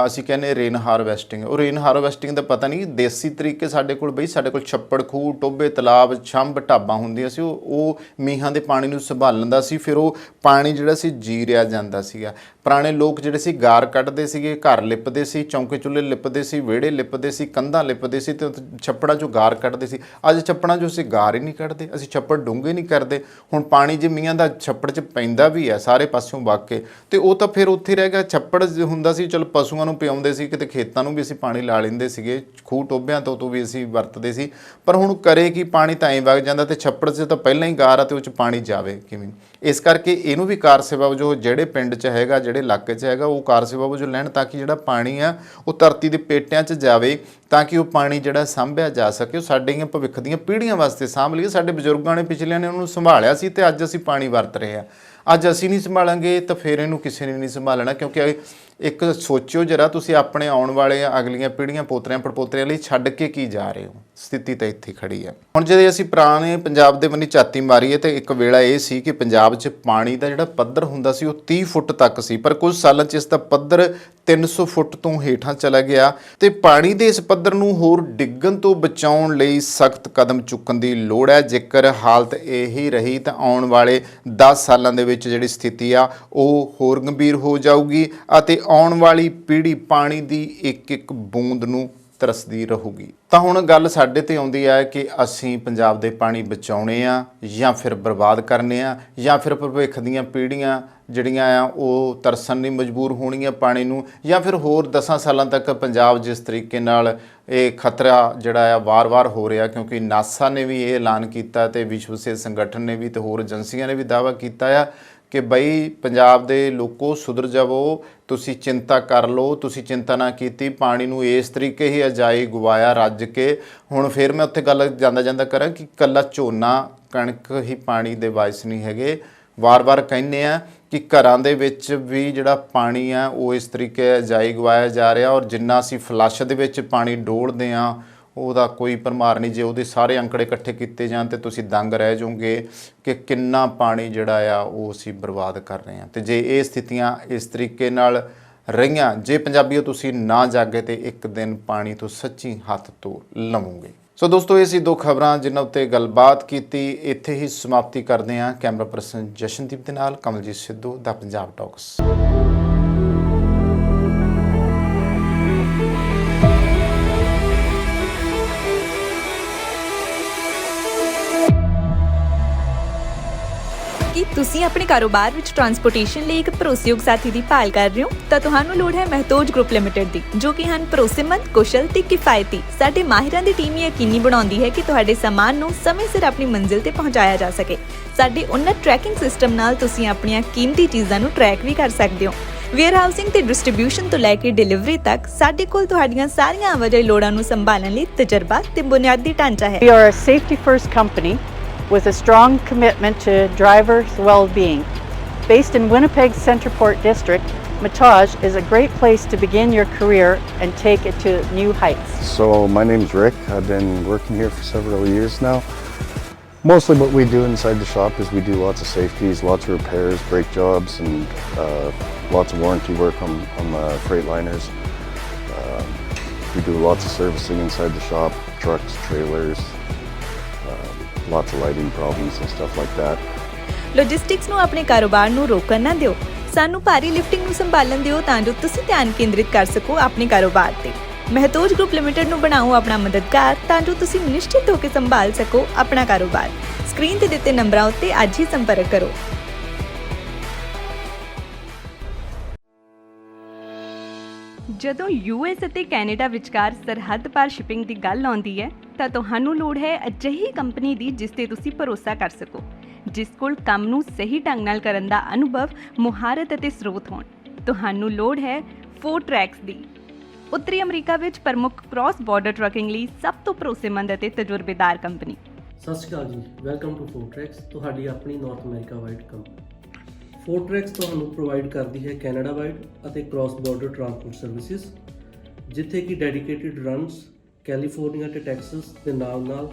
ਅਸੀਂ ਕਹਿੰਦੇ ਰੇਨ ਹਾਰਵੈਸਟਿੰਗ, ਉਹ ਰੇਨ ਹਾਰਵੈਸਟਿੰਗ ਦਾ ਪਤਾ ਨਹੀਂ ਦੇਸੀ ਤਰੀਕੇ ਸਾਡੇ ਕੋਲ ਬਈ, ਸਾਡੇ ਕੋਲ ਛੱਪੜ, ਖੂਹ, ਟੋਬੇ, ਤਲਾਬ, ਛੰਭ, ਢਾਬਾਂ ਹੁੰਦੀਆਂ ਸੀ। ਉਹ ਮੀਂਹਾਂ ਦੇ ਪਾਣੀ ਨੂੰ ਸੰਭਾਲਣ ਦਾ ਸੀ। ਫਿਰ ਉਹ ਪਾਣੀ ਜਿਹੜਾ ਸੀ ਜੀਰਿਆ ਜਾਂਦਾ ਸੀਗਾ। ਪੁਰਾਣੇ ਲੋਕ ਜਿਹੜੇ ਸੀ ਗਾਰ ਕੱਢਦੇ ਸੀਗੇ, ਘਰ ਲਿਪਦੇ ਸੀ, ਚੌਂਕੇ ਚੁੱਲ੍ਹੇ ਲਿਪਦੇ ਸੀ, ਵਿਹੜੇ ਲਿਪਦੇ ਸੀ, ਕੰਧਾਂ ਲਿਪਦੇ ਸੀ ਤੇ ਛੱਪੜਾਂ 'ਚੋਂ ਗਾਰ ਕੱਢਦੇ ਸੀ। ਅੱਜ ਛੱਪੜਾਂ 'ਚੋਂ ਅਸੀਂ ਗਾਰ ਹੀ ਨਹੀਂ ਕੱਢਦੇ, ਅਸੀਂ ਛੱਪੜ ਡੂੰਘੇ ਨਹੀਂ ਕਰਦੇ। ਹੁਣ ਪਾਣੀ ਜੇ ਮੀਂਹਾਂ ਦਾ ਛੱਪੜ 'ਚ ਪੈਂਦਾ ਵੀ ਹੈ ਸਾਰੇ ਪਾਸਿਓਂ ਵਗ ਕੇ, ਤੇ ਉਹ ਤਾਂ ਫਿਰ ਉੱਥੇ ਰਹਿ ਗਿਆ। ਛੱਪੜ ਹੁੰਦਾ ਸੀ, ਚਲੋ ਪਸ਼ੂਆਂ ਨੂੰ ਪਿਆਉਂਦੇ ਸੀ, ਕਿਤੇ ਖੇਤਾਂ ਨੂੰ ਵੀ ਅਸੀਂ ਪਾਣੀ ਲਾ ਲੈਂਦੇ ਸੀਗੇ, ਖੂਹ ਟੋਬਿਆਂ ਤੋਂ ਵੀ ਅਸੀਂ ਵਰਤਦੇ ਸੀ। ਪਰ ਹੁਣ ਕਰੇ ਕੀ, ਪਾਣੀ ਤਾਂ ਐਂ ਵਗ ਜਾਂਦਾ ਤੇ ਛੱਪੜ 'ਚ ਤਾਂ ਪਹਿਲਾਂ ਹੀ ਗਾਰ ਆ ਤੇ ਉਹ 'ਚ ਪਾਣੀ ਜਾਵੇ ਕਿਵੇਂ। ਇਸ ਕਰਕੇ ਇਹਨੂੰ ਵੀ ਕਾਰ ਸੇਵਾ ਵਜੋਂ ਜਿਹੜੇ ਪਿੰਡ 'ਚ ਹੈਗਾ, ਜਿਹੜੇ ਇਲਾਕੇ 'ਚ ਹੈਗਾ, ਉਹ ਕਾਰ ਸੇਵਾ ਵਜੋਂ ਲੈਣ, ਤਾਂ ਕਿ ਜਿਹੜਾ ਪਾਣੀ ਆ ਉਹ ਧਰਤੀ ਦੇ ਪੇਟਿਆਂ 'ਚ ਜਾਵੇ, ਤਾਂ ਕਿ ਉਹ ਪਾਣੀ ਜਿਹੜਾ ਸਾਂਭਿਆ ਜਾ ਸਕੇ, ਉਹ ਸਾਡੀਆਂ ਭਵਿੱਖ ਦੀਆਂ ਪੀੜ੍ਹੀਆਂ ਵਾਸਤੇ ਸਾਂਭ ਲਈਏ। ਸਾਡੇ ਬਜ਼ੁਰਗਾਂ ਨੇ, ਪਿਛਲਿਆਂ ਨੇ ਉਹਨੂੰ ਸੰਭਾਲਿਆ ਸੀ ਤੇ ਅੱਜ ਅਸੀਂ ਪਾਣੀ ਵਰਤ ਰਹੇ ਹਾਂ। ਅੱਜ ਅਸੀਂ ਨਹੀਂ ਸੰਭਾਲਾਂਗੇ ਤਾਂ ਫਿਰ ਇਹਨੂੰ ਕਿਸੇ ਨੇ ਨਹੀਂ ਸੰਭਾਲਣਾ, ਕਿਉਂਕਿ ਇੱਕ ਸੋਚਿਓ ਜਰਾ, ਤੁਸੀਂ ਆਪਣੇ ਆਉਣ ਵਾਲੇ ਅਗਲੀਆਂ ਪੀੜ੍ਹੀਆਂ, ਪੋਤਰਿਆਂ ਪੜਪੋਤਰਿਆਂ ਲਈ ਛੱਡ ਕੇ ਕੀ ਜਾ ਰਹੇ ਹੋ। ਸਥਿਤੀ ਤਾਂ ਇੱਥੇ ਖੜੀ ਹੈ। ਹੁਣ ਜੇ ਅਸੀਂ ਪੁਰਾਣੇ ਪੰਜਾਬ ਦੇ ਬੰਨੀ ਝਾਤੀ ਮਾਰੀਏ ਤਾਂ ਇੱਕ ਵੇਲਾ ਇਹ ਸੀ ਕਿ ਪੰਜਾਬ 'ਚ ਪਾਣੀ ਦਾ ਜਿਹੜਾ ਪੱਧਰ ਹੁੰਦਾ ਸੀ ਉਹ 30 ਫੁੱਟ ਤੱਕ ਸੀ, ਪਰ ਕੁਝ ਸਾਲਾਂ 'ਚ ਇਸ ਦਾ ਪੱਧਰ 300 ਫੁੱਟ ਤੋਂ ਹੇਠਾਂ ਚਲਾ ਗਿਆ ਤੇ ਪਾਣੀ ਦੇ ਇਸ ਪੱਧਰ ਨੂੰ ਹੋਰ ਡਿੱਗਣ ਤੋਂ ਬਚਾਉਣ ਲਈ ਸਖਤ ਕਦਮ ਚੁੱਕਣ ਦੀ ਲੋੜ ਹੈ। ਜੇਕਰ ਹਾਲਤ ਇਹੀ ਰਹੀ ਤਾਂ ਆਉਣ ਵਾਲੇ 10 ਸਾਲਾਂ ਦੇ ਵਿੱਚ ਜਿਹੜੀ ਸਥਿਤੀ ਆ ਉਹ ਹੋਰ ਗੰਭੀਰ ਹੋ ਜਾਊਗੀ ਅਤੇ ਆਉਣ ਵਾਲੀ ਪੀੜ੍ਹੀ ਪਾਣੀ ਦੀ ਇੱਕ ਇੱਕ ਬੂੰਦ ਨੂੰ ਤਰਸਦੀ ਰਹੂਗੀ। ਤਾਂ ਹੁਣ ਗੱਲ ਸਾਡੇ ਤੇ ਆਉਂਦੀ ਹੈ ਕਿ ਅਸੀਂ ਪੰਜਾਬ ਦੇ ਪਾਣੀ ਬਚਾਉਣੇ ਆ ਜਾਂ ਫਿਰ ਬਰਬਾਦ ਕਰਨੇ ਆ, ਜਾਂ ਫਿਰ ਭਵਿੱਖ ਦੀਆਂ ਪੀੜ੍ਹੀਆਂ ਜਿਹੜੀਆਂ ਆ ਉਹ ਤਰਸਣ ਲਈ ਮਜਬੂਰ ਹੋਣਗੀਆਂ ਪਾਣੀ ਨੂੰ, ਜਾਂ ਫਿਰ ਹੋਰ 10 ਸਾਲਾਂ ਤੱਕ ਪੰਜਾਬ ਜਿਸ ਤਰੀਕੇ ਨਾਲ ਇਹ ਖਤਰਾ ਜਿਹੜਾ ਆ ਵਾਰ-ਵਾਰ ਹੋ ਰਿਹਾ, ਕਿਉਂਕਿ ਨਾਸਾ ਨੇ ਵੀ ਇਹ ਐਲਾਨ ਕੀਤਾ ਤੇ ਵਿਸ਼ਵ ਸਿਹਤ ਸੰਗਠਨ ਨੇ ਵੀ ਤੇ ਹੋਰ ਏਜੰਸੀਆਂ ਨੇ ਵੀ ਦਾਅਵਾ ਕੀਤਾ ਆ ਕਿ ਬਈ ਪੰਜਾਬ ਦੇ ਲੋਕੋ ਸੁਧਰ ਜਾਵੋ, ਤੁਸੀਂ ਚਿੰਤਾ ਕਰ ਲਓ, ਤੁਸੀਂ ਚਿੰਤਾ ਨਾ ਕੀਤੀ, ਪਾਣੀ ਨੂੰ ਇਸ ਤਰੀਕੇ ਹੀ ਅਜਾਈ ਗਵਾਇਆ ਰੱਜ ਕੇ। ਹੁਣ ਫਿਰ ਮੈਂ ਉੱਥੇ ਗੱਲ ਜਾਂਦਾ ਕਰਾਂ ਕਿ ਇਕੱਲਾ ਝੋਨਾ ਕਣਕ ਹੀ ਪਾਣੀ ਦੇ ਵਾਇਸ ਨਹੀਂ ਹੈਗੇ। ਵਾਰ-ਵਾਰ ਕਹਿੰਦੇ ਆ ਕਿ ਘਰਾਂ ਦੇ ਵਿੱਚ ਵੀ ਜਿਹੜਾ ਪਾਣੀ ਆ ਉਹ ਇਸ ਤਰੀਕੇ ਅਜਾਈ ਗਵਾਇਆ ਜਾ ਰਿਹਾ, ਔਰ ਜਿੰਨਾ ਅਸੀਂ ਫਲੱਸ਼ ਦੇ ਵਿੱਚ ਪਾਣੀ ਡੋਲਦੇ ਹਾਂ ਉਹਦਾ ਕੋਈ ਭਰਮਾਰ ਨਹੀਂ। ਜੇ ਉਹਦੇ ਸਾਰੇ ਅੰਕੜੇ ਇਕੱਠੇ ਕੀਤੇ ਜਾਣ ਤੇ ਤੁਸੀਂ ਦੰਗ ਰਹਿ ਜਾਓਗੇ ਕਿ ਕਿੰਨਾ ਪਾਣੀ ਜਿਹੜਾ ਆ ਉਹ ਅਸੀਂ ਬਰਬਾਦ ਕਰ ਰਹੇ ਹਾਂ। ਤੇ ਜੇ ਇਹ ਸਥਿਤੀਆਂ ਇਸ ਤਰੀਕੇ ਨਾਲ ਰਹੀਆਂ, ਜੇ ਪੰਜਾਬੀਓ ਤੁਸੀਂ ਨਾ ਜਾਗੇ ਤੇ ਇੱਕ ਦਿਨ ਪਾਣੀ ਤੋਂ ਸੱਚੀ ਹੱਥ ਤੋਂ ਲਵੋਗੇ। ਸੋ ਦੋਸਤੋ, ਇਹ ਸੀ 2 ਖਬਰਾਂ ਜਿਨ੍ਹਾਂ ਉੱਤੇ ਗੱਲਬਾਤ ਕੀਤੀ। ਇੱਥੇ ਹੀ ਸਮਾਪਤੀ ਕਰਦੇ ਹਾਂ। ਕੈਮਰਾ ਪਰਸਨ ਜਸ਼ਨਦੀਪ ਦੇ ਨਾਲ ਕਮਲਜੀਤ ਸਿੱਧੂ, ਦਾ ਪੰਜਾਬ ਟਾਕਸ। ਕੀ ਤੁਸੀਂ ਆਪਣੇ ਕਾਰੋਬਾਰ ਵਿੱਚ ਟਰਾਂਸਪੋਰਟੇਸ਼ਨ ਲਈ ਇੱਕ ਭਰੋਸੇਯੋਗ ਸਾਥੀ ਦੀ ਭਾਲ ਕਰ ਰਹੇ ਹੋ? ਤਾਂ ਤੁਹਾਨੂੰ ਲੋੜ ਹੈ ਮਹਿਤੋਜ ਗਰੁੱਪ ਲਿਮਟਿਡ ਦੀ, ਜੋ ਕਿ ਹਨ ਭਰੋਸੇਮੰਦ, ਕੁਸ਼ਲ ਤੇ ਕਿਫਾਇਤੀ। ਸਾਡੇ ਮਾਹਿਰਾਂ ਦੀ ਟੀਮ ਯਕੀਨੀ ਬਣਾਉਂਦੀ ਹੈ ਕਿ ਤੁਹਾਡੇ ਸਾਮਾਨ ਨੂੰ ਸਮੇਂ ਸਿਰ ਆਪਣੀ ਮੰਜ਼ਿਲ ਤੇ ਪਹੁੰਚਾਇਆ ਜਾ ਸਕੇ। ਸਾਡੇ ਉન્નਤ ਟਰੈਕਿੰਗ ਸਿਸਟਮ ਨਾਲ ਤੁਸੀਂ ਆਪਣੀਆਂ ਕੀਮਤੀ ਚੀਜ਼ਾਂ ਨੂੰ ਟਰੈਕ ਵੀ ਕਰ ਸਕਦੇ ਹੋ। ਵੇਅਰ ਹਾਊਸਿੰਗ ਤੇ ਡਿਸਟ੍ਰੀਬਿਊਸ਼ਨ ਤੋਂ ਲੈ ਕੇ ਡਿਲੀਵਰੀ ਤੱਕ ਸਾਡੇ ਕੋਲ ਤੁਹਾਡੀਆਂ ਸਾਰੀਆਂ ਆਵਾਜਾਈ ਲੋੜਾਂ ਨੂੰ ਸੰਭਾਲਣ ਲਈ ਤਜਰਬਾ ਤੇ ਬੁਨਿਆਦੀ ਢਾਂਚਾ ਹੈ। We are a safety first company with a strong commitment to drivers' well-being. Based in Winnipeg's Centreport district, Matage is a great place to begin your career and take it to new heights. So my name's Rick. I've been working here for several years now. Mostly what we do inside the shop is we do lots of safeties, lots of repairs, brake jobs, and lots of warranty work on freight liners. We do lots of servicing inside the shop, trucks, trailers, lots of lighting problems and stuff like that. Logistics ਨੂੰ ਆਪਣੇ ਕਾਰੋਬਾਰ ਨੂੰ ਰੋਕਣ ਨਾ ਦਿਓ। ਸਾਨੂੰ ਭਾਰੀ lifting ਨੂੰ ਸੰਭਾਲਣ ਦਿਓ ਤਾਂ ਜੋ ਤੁਸੀਂ ਧਿਆਨ ਕੇਂਦਰਿਤ ਕਰ ਸਕੋ ਆਪਣੇ ਕਾਰੋਬਾਰ ਤੇ। ਮਹਿਤੋਜ ਗਰੁੱਪ ਲਿਮਟਿਡ ਨੂੰ ਬਣਾਓ ਆਪਣਾ ਮਦਦਗਾਰ ਤਾਂ ਜੋ ਤੁਸੀਂ ਨਿਸ਼ਚਿਤ ਹੋ ਕੇ ਸੰਭਾਲ ਸਕੋ ਆਪਣਾ ਕਾਰੋਬਾਰ। ਸਕਰੀਨ ਤੇ ਦਿੱਤੇ ਨੰਬਰਾਂ ਉੱਤੇ ਅੱਜ ਹੀ ਸੰਪਰਕ ਕਰੋ। ਜਦੋਂ ਯੂਐਸ ਅਤੇ ਕੈਨੇਡਾ ਵਿਚਕਾਰ ਸਰਹੱਦ ਪਾਰ ਸ਼ਿਪਿੰਗ ਦੀ ਗੱਲ ਆਉਂਦੀ ਹੈ ਤਾਂ ਤੁਹਾਨੂੰ ਲੋੜ ਹੈ ਅਜਿਹੀ ਕੰਪਨੀ ਦੀ ਜਿਸ ਤੇ ਤੁਸੀਂ ਭਰੋਸਾ ਕਰ ਸਕੋ, ਜਿਸ ਕੋਲ ਕੰਮ ਨੂੰ ਸਹੀ ਢੰਗ ਨਾਲ ਕਰਨ ਦਾ ਅਨੁਭਵ, ਮੁਹਾਰਤ ਅਤੇ ਸਰੋਤ ਹੋਣ। ਤੁਹਾਨੂੰ ਲੋੜ ਹੈ ਫੋਰਟਰੈਕਸ ਦੀ। ਉੱਤਰੀ ਅਮਰੀਕਾ ਵਿੱਚ ਪ੍ਰਮੁੱਖ ਕ੍ਰਾਸ ਬਾਰਡਰ ਟਰੱਕਿੰਗ ਲਈ ਸਭ ਤੋਂ ਭਰੋਸੇਮੰਦ ਅਤੇ ਤਜਰਬੇਦਾਰ ਕੰਪਨੀ। ਸਤਿ ਸ਼੍ਰੀ ਅਕਾਲ ਜੀ, ਵੈਲਕਮ ਟੂ ਫੋਰਟਰੈਕਸ, ਤੁਹਾਡੀ ਆਪਣੀ ਨਾਰਥ ਅਮਰੀਕਾ ਵਾਈਡ ਕੰਪਨੀ। ਫੋਰਟਰੈਕਸ ਤੁਹਾਨੂੰ ਪ੍ਰੋਵਾਈਡ ਕਰਦੀ ਹੈ ਕੈਨੇਡਾ ਵਾਈਡ ਅਤੇ ਕ੍ਰਾਸ ਬਾਰਡਰ ਟਰਾਂਸਪੋਰਟ ਸਰਵਿਸਿਜ਼, ਜਿੱਥੇ ਕਿ ਡੈਡੀਕੇਟਿਡ ਰਨਸ ਕੈਲੀਫੋਰਨੀਆ ਤੇ ਟੈਕਸਸ ਦੇ ਨਾਲ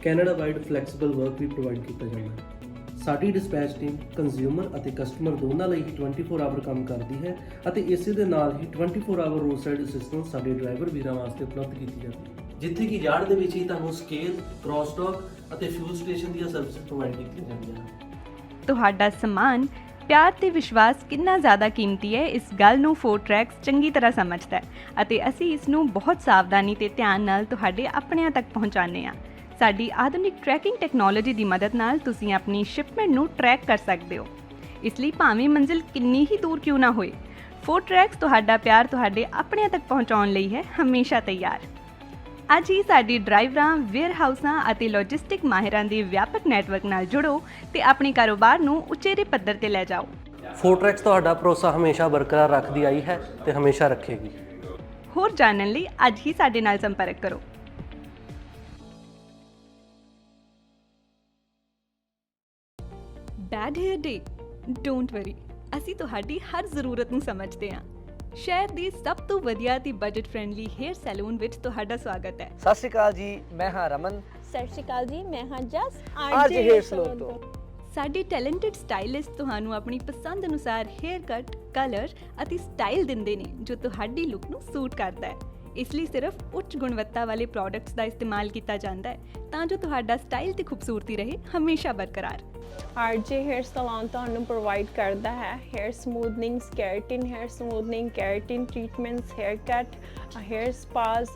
ਕੈਨੇਡਾ ਵਾਈਡ ਫਲੈਕਸੀਬਲ ਵਰਕ ਵੀ ਪ੍ਰੋਵਾਈਡ ਕੀਤਾ ਜਾਂਦਾ ਹੈ। ਸਾਡੀ ਡਿਸਪੈਚ ਟੀਮ ਕੰਜ਼ਿਊਮਰ ਅਤੇ ਕਸਟਮਰ ਦੋਨਾਂ ਲਈ ਹੀ 24 ਆਵਰ ਕੰਮ ਕਰਦੀ ਹੈ ਅਤੇ ਇਸੇ ਦੇ ਨਾਲ ਹੀ 24 ਆਵਰ ਰੋਡ ਸਾਈਡ ਅਸਿਸਟੈਂਸ ਸਾਡੇ ਡਰਾਈਵਰ ਵੀਰਾਂ ਵਾਸਤੇ ਉਪਲਬਧ ਕੀਤੀ ਜਾਂਦੀ ਹੈ, ਜਿੱਥੇ ਕਿ ਯਾਰਡ ਦੇ ਵਿੱਚ ਹੀ ਤੁਹਾਨੂੰ ਸਕੇਲ, ਕ੍ਰਾਸ ਡੌਕ ਅਤੇ ਫਿਊਲ ਸਟੇਸ਼ਨ ਦੀਆਂ ਸਰਵਿਸਿਜ਼ ਪ੍ਰੋਵਾਈਡ ਕੀਤੀਆਂ ਜਾਂਦੀਆਂ ਹਨ। ਤੁਹਾਡਾ ਸਮਾਨ, ਪਿਆਰ ਤੇ ਵਿਸ਼ਵਾਸ ਕਿੰਨਾ ਜ਼ਿਆਦਾ ਕੀਮਤੀ ਹੈ, ਇਸ ਗੱਲ ਨੂੰ ਫੋਰਟਰੈਕਸ ਚੰਗੀ ਤਰ੍ਹਾਂ ਸਮਝਦਾ ਹੈ ਅਤੇ ਅਸੀਂ ਇਸ ਨੂੰ ਬਹੁਤ ਸਾਵਧਾਨੀ ਤੇ ਧਿਆਨ ਨਾਲ ਤੁਹਾਡੇ ਆਪਣਿਆਂ ਤੱਕ ਪਹੁੰਚਾਉਂਦੇ ਹਾਂ। ਸਾਡੀ ਆਧੁਨਿਕ ਟਰੈਕਿੰਗ ਟੈਕਨੋਲੋਜੀ ਦੀ ਮਦਦ ਨਾਲ ਤੁਸੀਂ ਆਪਣੀ ਸ਼ਿਪਮੈਂਟ ਨੂੰ ਟਰੈਕ ਕਰ ਸਕਦੇ ਹੋ। ਇਸ ਲਈ ਭਾਵੇਂ ਮੰਜ਼ਿਲ ਕਿੰਨੀ ਹੀ ਦੂਰ ਕਿਉਂ ਨਾ ਹੋਏ, ਫੋਰਟਰੈਕਸ ਤੁਹਾਡਾ ਪਿਆਰ ਤੁਹਾਡੇ ਆਪਣਿਆਂ ਤੱਕ ਪਹੁੰਚਾਉਣ ਲਈ ਹੈ ਹਮੇਸ਼ਾ ਤਿਆਰ। ਅੱਜ ਹੀ ਸਾਡੀ ਡਰਾਈਵਰਾਂ, ਵੇਅਰ ਹਾਊਸਾਂ ਅਤੇ ਲੌਜਿਸਟਿਕ ਮਾਹਿਰਾਂ ਦੇ ਵਿਆਪਕ ਨੈਟਵਰਕ ਨਾਲ ਜੁੜੋ ਤੇ ਆਪਣੇ ਕਾਰੋਬਾਰ ਨੂੰ ਉਚੇਰੇ ਪੱਧਰ ਤੇ ਲੈ ਜਾਓ। ਫੋਰਟਰੈਕਸ ਤੁਹਾਡਾ ਭਰੋਸਾ ਹਮੇਸ਼ਾ ਬਰਕਰਾਰ ਰੱਖਦੀ ਆਈ ਹੈ ਤੇ ਹਮੇਸ਼ਾ ਰੱਖੇਗੀ। ਹੋਰ ਜਾਣਨ ਲਈ ਅੱਜ ਹੀ ਸਾਡੇ ਨਾਲ ਸੰਪਰਕ ਕਰੋ। Bed hair day? Don't worry, ਅਸੀਂ ਤੁਹਾਡੀ ਹਰ ਜ਼ਰੂਰਤ ਨੂੰ ਸਮਝਦੇ ਹਾਂ। ਸ਼ਹਿਰ ਦੀ ਸਭ ਤੋਂ ਵਧੀਆ ਤੇ ਬਜਟ ਫ੍ਰੈਂਡਲੀ ਹੇਅਰ ਸੈਲੂਨ ਵਿੱਚ ਤੁਹਾਡਾ ਸਵਾਗਤ ਹੈ। ਸਤਿ ਸ਼੍ਰੀ ਅਕਾਲ ਜੀ, ਮੈਂ ਹਾਂ ਰਮਨ। ਸਤਿ ਸ਼੍ਰੀ ਅਕਾਲ ਜੀ, ਮੈਂ ਹਾਂ ਜਸ ਅੱਜ ਹੇਅਰ ਸਲੂਨ ਤੋਂ। ਸਾਡੇ ਟੈਲੈਂਟਡ ਸਟਾਈਲਿਸਟ ਤੁਹਾਨੂੰ ਆਪਣੀ ਪਸੰਦ ਅਨੁਸਾਰ ਹੇਅਰ ਕੱਟ, ਕਲਰ ਅਤੇ ਸਟਾਈਲ ਦਿੰਦੇ ਨੇ ਜੋ ਤੁਹਾਡੀ ਲੁੱਕ ਨੂੰ ਸੂਟ ਕਰਦਾ ਹੈ। ਇਸ ਲਈ ਸਿਰਫ ਉੱਚ ਗੁਣਵੱਤਾ ਵਾਲੇ ਪ੍ਰੋਡਕਟਸ ਦਾ ਇਸਤੇਮਾਲ ਕੀਤਾ ਜਾਂਦਾ ਹੈ ਤਾਂ ਜੋ ਤੁਹਾਡਾ ਸਟਾਈਲ ਤੇ ਖੂਬਸੂਰਤੀ ਰਹੇ ਹਮੇਸ਼ਾ ਬਰਕਰਾਰ। RJ हेयर सलून ਤੁਹਾਨੂੰ ਪ੍ਰੋਵਾਈਡ ਕਰਦਾ ਹੈ hair smoothening, keratin hair smoothening, keratin treatments, hair cut, hair spas,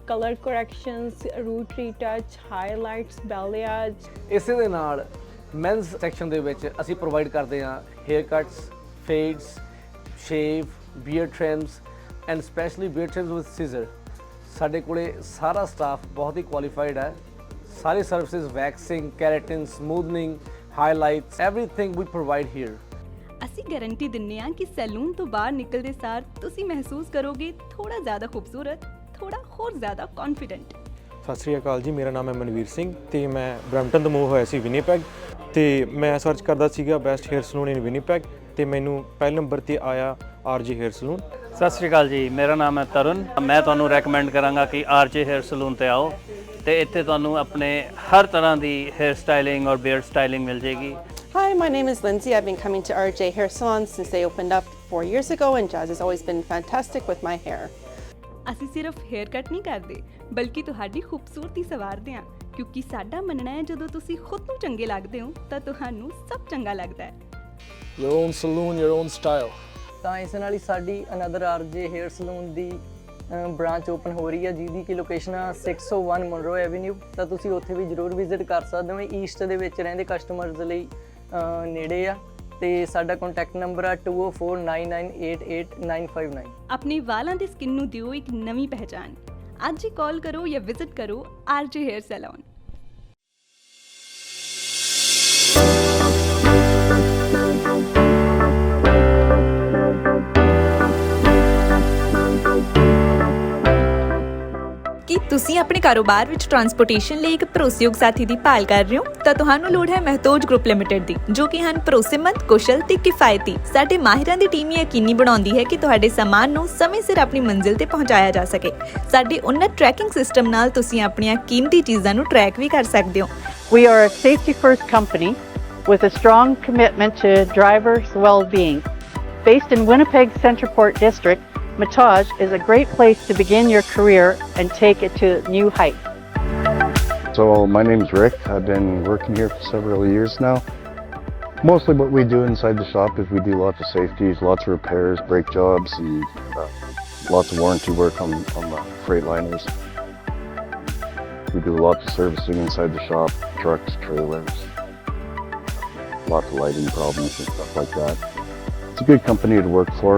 colour corrections, route ਰੀਟੱਚ, highlights, ਬੈਲਿਆਜ। ਇਸੇ ਦੇ ਨਾਲ ਮੈਨਸ ਸੈਕਸ਼ਨ ਦੇ ਵਿੱਚ ਅਸੀਂ ਪ੍ਰੋਵਾਈਡ ਕਰਦੇ ਹਾਂ hair cuts, ਫੇਡਸ, shave, beard ਟ੍ਰਿਮਸ and specially beard ਟ੍ਰਿਮਸ with Caesar. ਸਾਡੇ ਕੋਲੇ ਸਾਰਾ ਸਟਾਫ ਬਹੁਤ ਹੀ ਕੁਆਲੀਫਾਈਡ ਹੈ। ਸਾਰੀ services waxing, keratin, smoothening, highlights, everything ਵੀ ਪ੍ਰੋਵਾਈਡ ਹੇਅਰ। ਅਸੀਂ ਗਾਰੰਟੀ ਦਿੰਦੇ ਹਾਂ ਕਿ ਸੈਲੂਨ ਤੋਂ ਬਾਹਰ ਨਿਕਲਦੇ ਸਾਰ ਤੁਸੀਂ ਮਹਿਸੂਸ ਕਰੋਗੇ ਥੋੜਾ ਜ਼ਿਆਦਾ ਖੂਬਸੂਰਤ, ਥੋੜਾ ਹੋਰ ਜ਼ਿਆਦਾ ਕੌਨਫੀਡੈਂਟ। ਸਤਿ ਸ਼੍ਰੀ ਅਕਾਲ ਜੀ, ਮੇਰਾ ਨਾਮ ਹੈ ਮਨਵੀਰ ਸਿੰਘ ਤੇ ਮੈਂ ਬਰੈਂਪਟਨ ਤੋਂ ਮੂਵ ਹੋਇਆ ਸੀ ਵਿਨੀਪੈਗ ਤੇ ਮੈਂ ਸਰਚ ਕਰਦਾ ਸੀਗਾ ਬੈਸਟ ਹੇਅਰ ਸਲੂਨ ਇਨ ਵਿਨੀਪੈਗ ਤੇ ਮੈਨੂੰ ਪਹਿਲੇ ਨੰਬਰ ਤੇ ਆਇਆ RJ ਹੇਅਰ ਸਲੂਨ। ਸਤਿ ਸ਼੍ਰੀ ਅਕਾਲ ਜੀ, ਮੇਰਾ ਨਾਮ ਹੈ ਤਰੁਣ। ਮੈਂ ਤੁਹਾਨੂੰ ਰეკਮੈਂਡ ਕਰਾਂਗਾ ਕਿ RJ ਹੇਅਰ ਸਲੂਨ ਤੇ ਆਓ ਤੇ ਇੱਥੇ ਤੁਹਾਨੂੰ ਆਪਣੇ ਹਰ ਤਰ੍ਹਾਂ ਦੀ ਹੇਅਰ ਸਟਾਈਲਿੰਗ ਔਰ ਬੀਅਰਡ ਸਟਾਈਲਿੰਗ ਮਿਲ ਜੇਗੀ। Hi, my name is Lindsay. I've been coming to RJ Hair Salon since they opened up 4 years ago, and Jazz has always been fantastic with my hair. ਅਸੀਂ ਸਿਰਫ hair cut ਨਹੀਂ ਕਰਦੇ ਬਲਕਿ ਤੁਹਾਡੀ ਖੂਬਸੂਰਤੀ ਸੰਵਾਰਦੇ ਹਾਂ ਕਿਉਂਕਿ ਸਾਡਾ ਮੰਨਣਾ ਹੈ ਜਦੋਂ ਤੁਸੀਂ ਖੁਦ ਨੂੰ ਚੰਗੇ ਲੱਗਦੇ ਹੋ ਤਾਂ ਤੁਹਾਨੂੰ ਸਭ ਚੰਗਾ ਲੱਗਦਾ ਹੈ। Your own saloon, your own style. ਤਾਂ ਇਸ ਨਾਲ ਹੀ ਸਾਡੀ ਅਨਦਰ RJ ਹੇਅਰ ਸਲੂਨ ਦੀ ਬ੍ਰਾਂਚ ਓਪਨ ਹੋ ਰਹੀ ਹੈ ਜਿਹਦੀ ਕਿ ਲੋਕੇਸ਼ਨ ਆ 601 ਮਨਰੋ ਐਵਨਿਊ। ਤਾਂ ਤੁਸੀਂ ਉੱਥੇ ਵੀ ਜ਼ਰੂਰ ਵਿਜ਼ਿਟ ਕਰ ਸਕਦੇ ਹੋ। ਈਸਟ ਦੇ ਵਿੱਚ ਰਹਿੰਦੇ ਕਸਟਮਰਸ ਲਈ ਨੇੜੇ ਆ ਤੇ ਸਾਡਾ ਕੰਟੈਕਟ ਨੰਬਰ ਆ 2049988959। ਆਪਣੇ ਵਾਲਾਂ ਦੀ ਸਕਿਨ ਨੂੰ ਦਿਓ ਇੱਕ ਨਵੀਂ ਪਹਿਚਾਨ। ਅੱਜ ਹੀ ਕਾਲ ਕਰੋ ਜਾਂ ਵਿਜ਼ਿਟ ਕਰੋ RJ ਹੇਅਰ ਸੈਲੂਨ। ਕੀ ਤੁਸੀਂ ਆਪਣੇ ਕਾਰੋਬਾਰ ਵਿੱਚ ਟਰਾਂਸਪੋਰਟੇਸ਼ਨ ਲਈ ਇੱਕ ਭਰੋਸੇਯੋਗ ਸਾਥੀ ਦੀ ਭਾਲ ਕਰ ਰਹੇ ਹੋ ਤਾਂ ਤੁਹਾਨੂੰ ਲੋੜ ਹੈ ਮਹਿਤੋਜ ਗਰੁੱਪ ਲਿਮਟਿਡ ਦੀ, ਜੋ ਕਿ ਹਨ ਭਰੋਸੇਮੰਦ, ਕੁਸ਼ਲ ਤੇ ਕਿਫਾਇਤੀ। ਸਾਡੇ ਮਾਹਿਰਾਂ ਦੀ ਟੀਮ ਯਕੀਨੀ ਬਣਾਉਂਦੀ ਹੈ ਕਿ ਤੁਹਾਡੇ ਸਾਮਾਨ ਨੂੰ ਸਮੇਂ ਸਿਰ ਆਪਣੀ ਮੰਜ਼ਿਲ ਤੇ ਪਹੁੰਚਾਇਆ ਜਾ ਸਕੇ। ਸਾਡੇ ਉન્નਤ ਟਰੈਕਿੰਗ ਸਿਸਟਮ ਨਾਲ ਤੁਸੀਂ ਆਪਣੀਆਂ ਕੀਮਤੀ ਚੀਜ਼ਾਂ ਨੂੰ ਟਰੈਕ ਵੀ ਕਰ ਸਕਦੇ ਹੋ। We are a safety-first company with a strong commitment to drivers' well-being. Based in Winnipeg Centreport District, Matage is a great place to begin your career and take it to new heights. So my name's Rick. I've been working here for several years now. Mostly what we do inside the shop is we do lots of safeties, lots of repairs, brake jobs, and lots of warranty work on the Freightliners. We do lots of servicing inside the shop, trucks, trailers, lots of lighting problems and stuff like that. It's a good company to work for.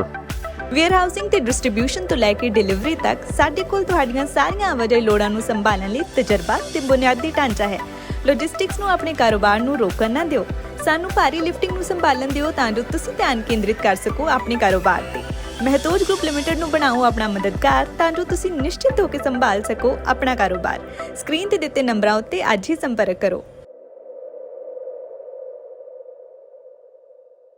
Warehousing ਤੇ distribution ਤੋਂ ਲੈ ਕੇ delivery ਤੱਕ ਸਾਡੇ ਕੋਲ ਤੁਹਾਡੀਆਂ ਸਾਰੀਆਂ ਆਵਾਜਾਈ ਲੋੜਾਂ ਨੂੰ ਸੰਭਾਲਣ ਲਈ ਤਜਰਬਾ ਤੇ ਬੁਨਿਆਦੀ ਢਾਂਚਾ ਹੈ। ਲੌਜਿਸਟਿਕਸ ਨੂੰ ਆਪਣੇ ਕਾਰੋਬਾਰ ਨੂੰ ਰੋਕਣ ਨਾ ਦਿਓ। ਸਾਨੂੰ ਭਾਰੀ ਲਿਫਟਿੰਗ ਨੂੰ ਸੰਭਾਲਣ ਦਿਓ ਤਾਂ ਜੋ ਤੁਸੀਂ ਧਿਆਨ ਕੇਂਦਰਿਤ ਕਰ ਸਕੋ ਆਪਣੇ ਕਾਰੋਬਾਰ ਤੇ। ਮਹਿਤੋਜ ਗਰੁੱਪ ਲਿਮਟਿਡ ਨੂੰ ਬਣਾਓ ਆਪਣਾ ਮਦਦਗਾਰ ਤਾਂ ਜੋ ਤੁਸੀਂ ਨਿਸ਼ਚਿਤ ਹੋ ਕੇ ਸੰਭਾਲ ਸਕੋ ਆਪਣਾ ਕਾਰੋਬਾਰ। ਸਕਰੀਨ ਤੇ ਦਿੱਤੇ ਨੰਬਰਾਂ ਉੱਤੇ ਅੱਜ ਹੀ ਸੰਪਰਕ ਕਰੋ।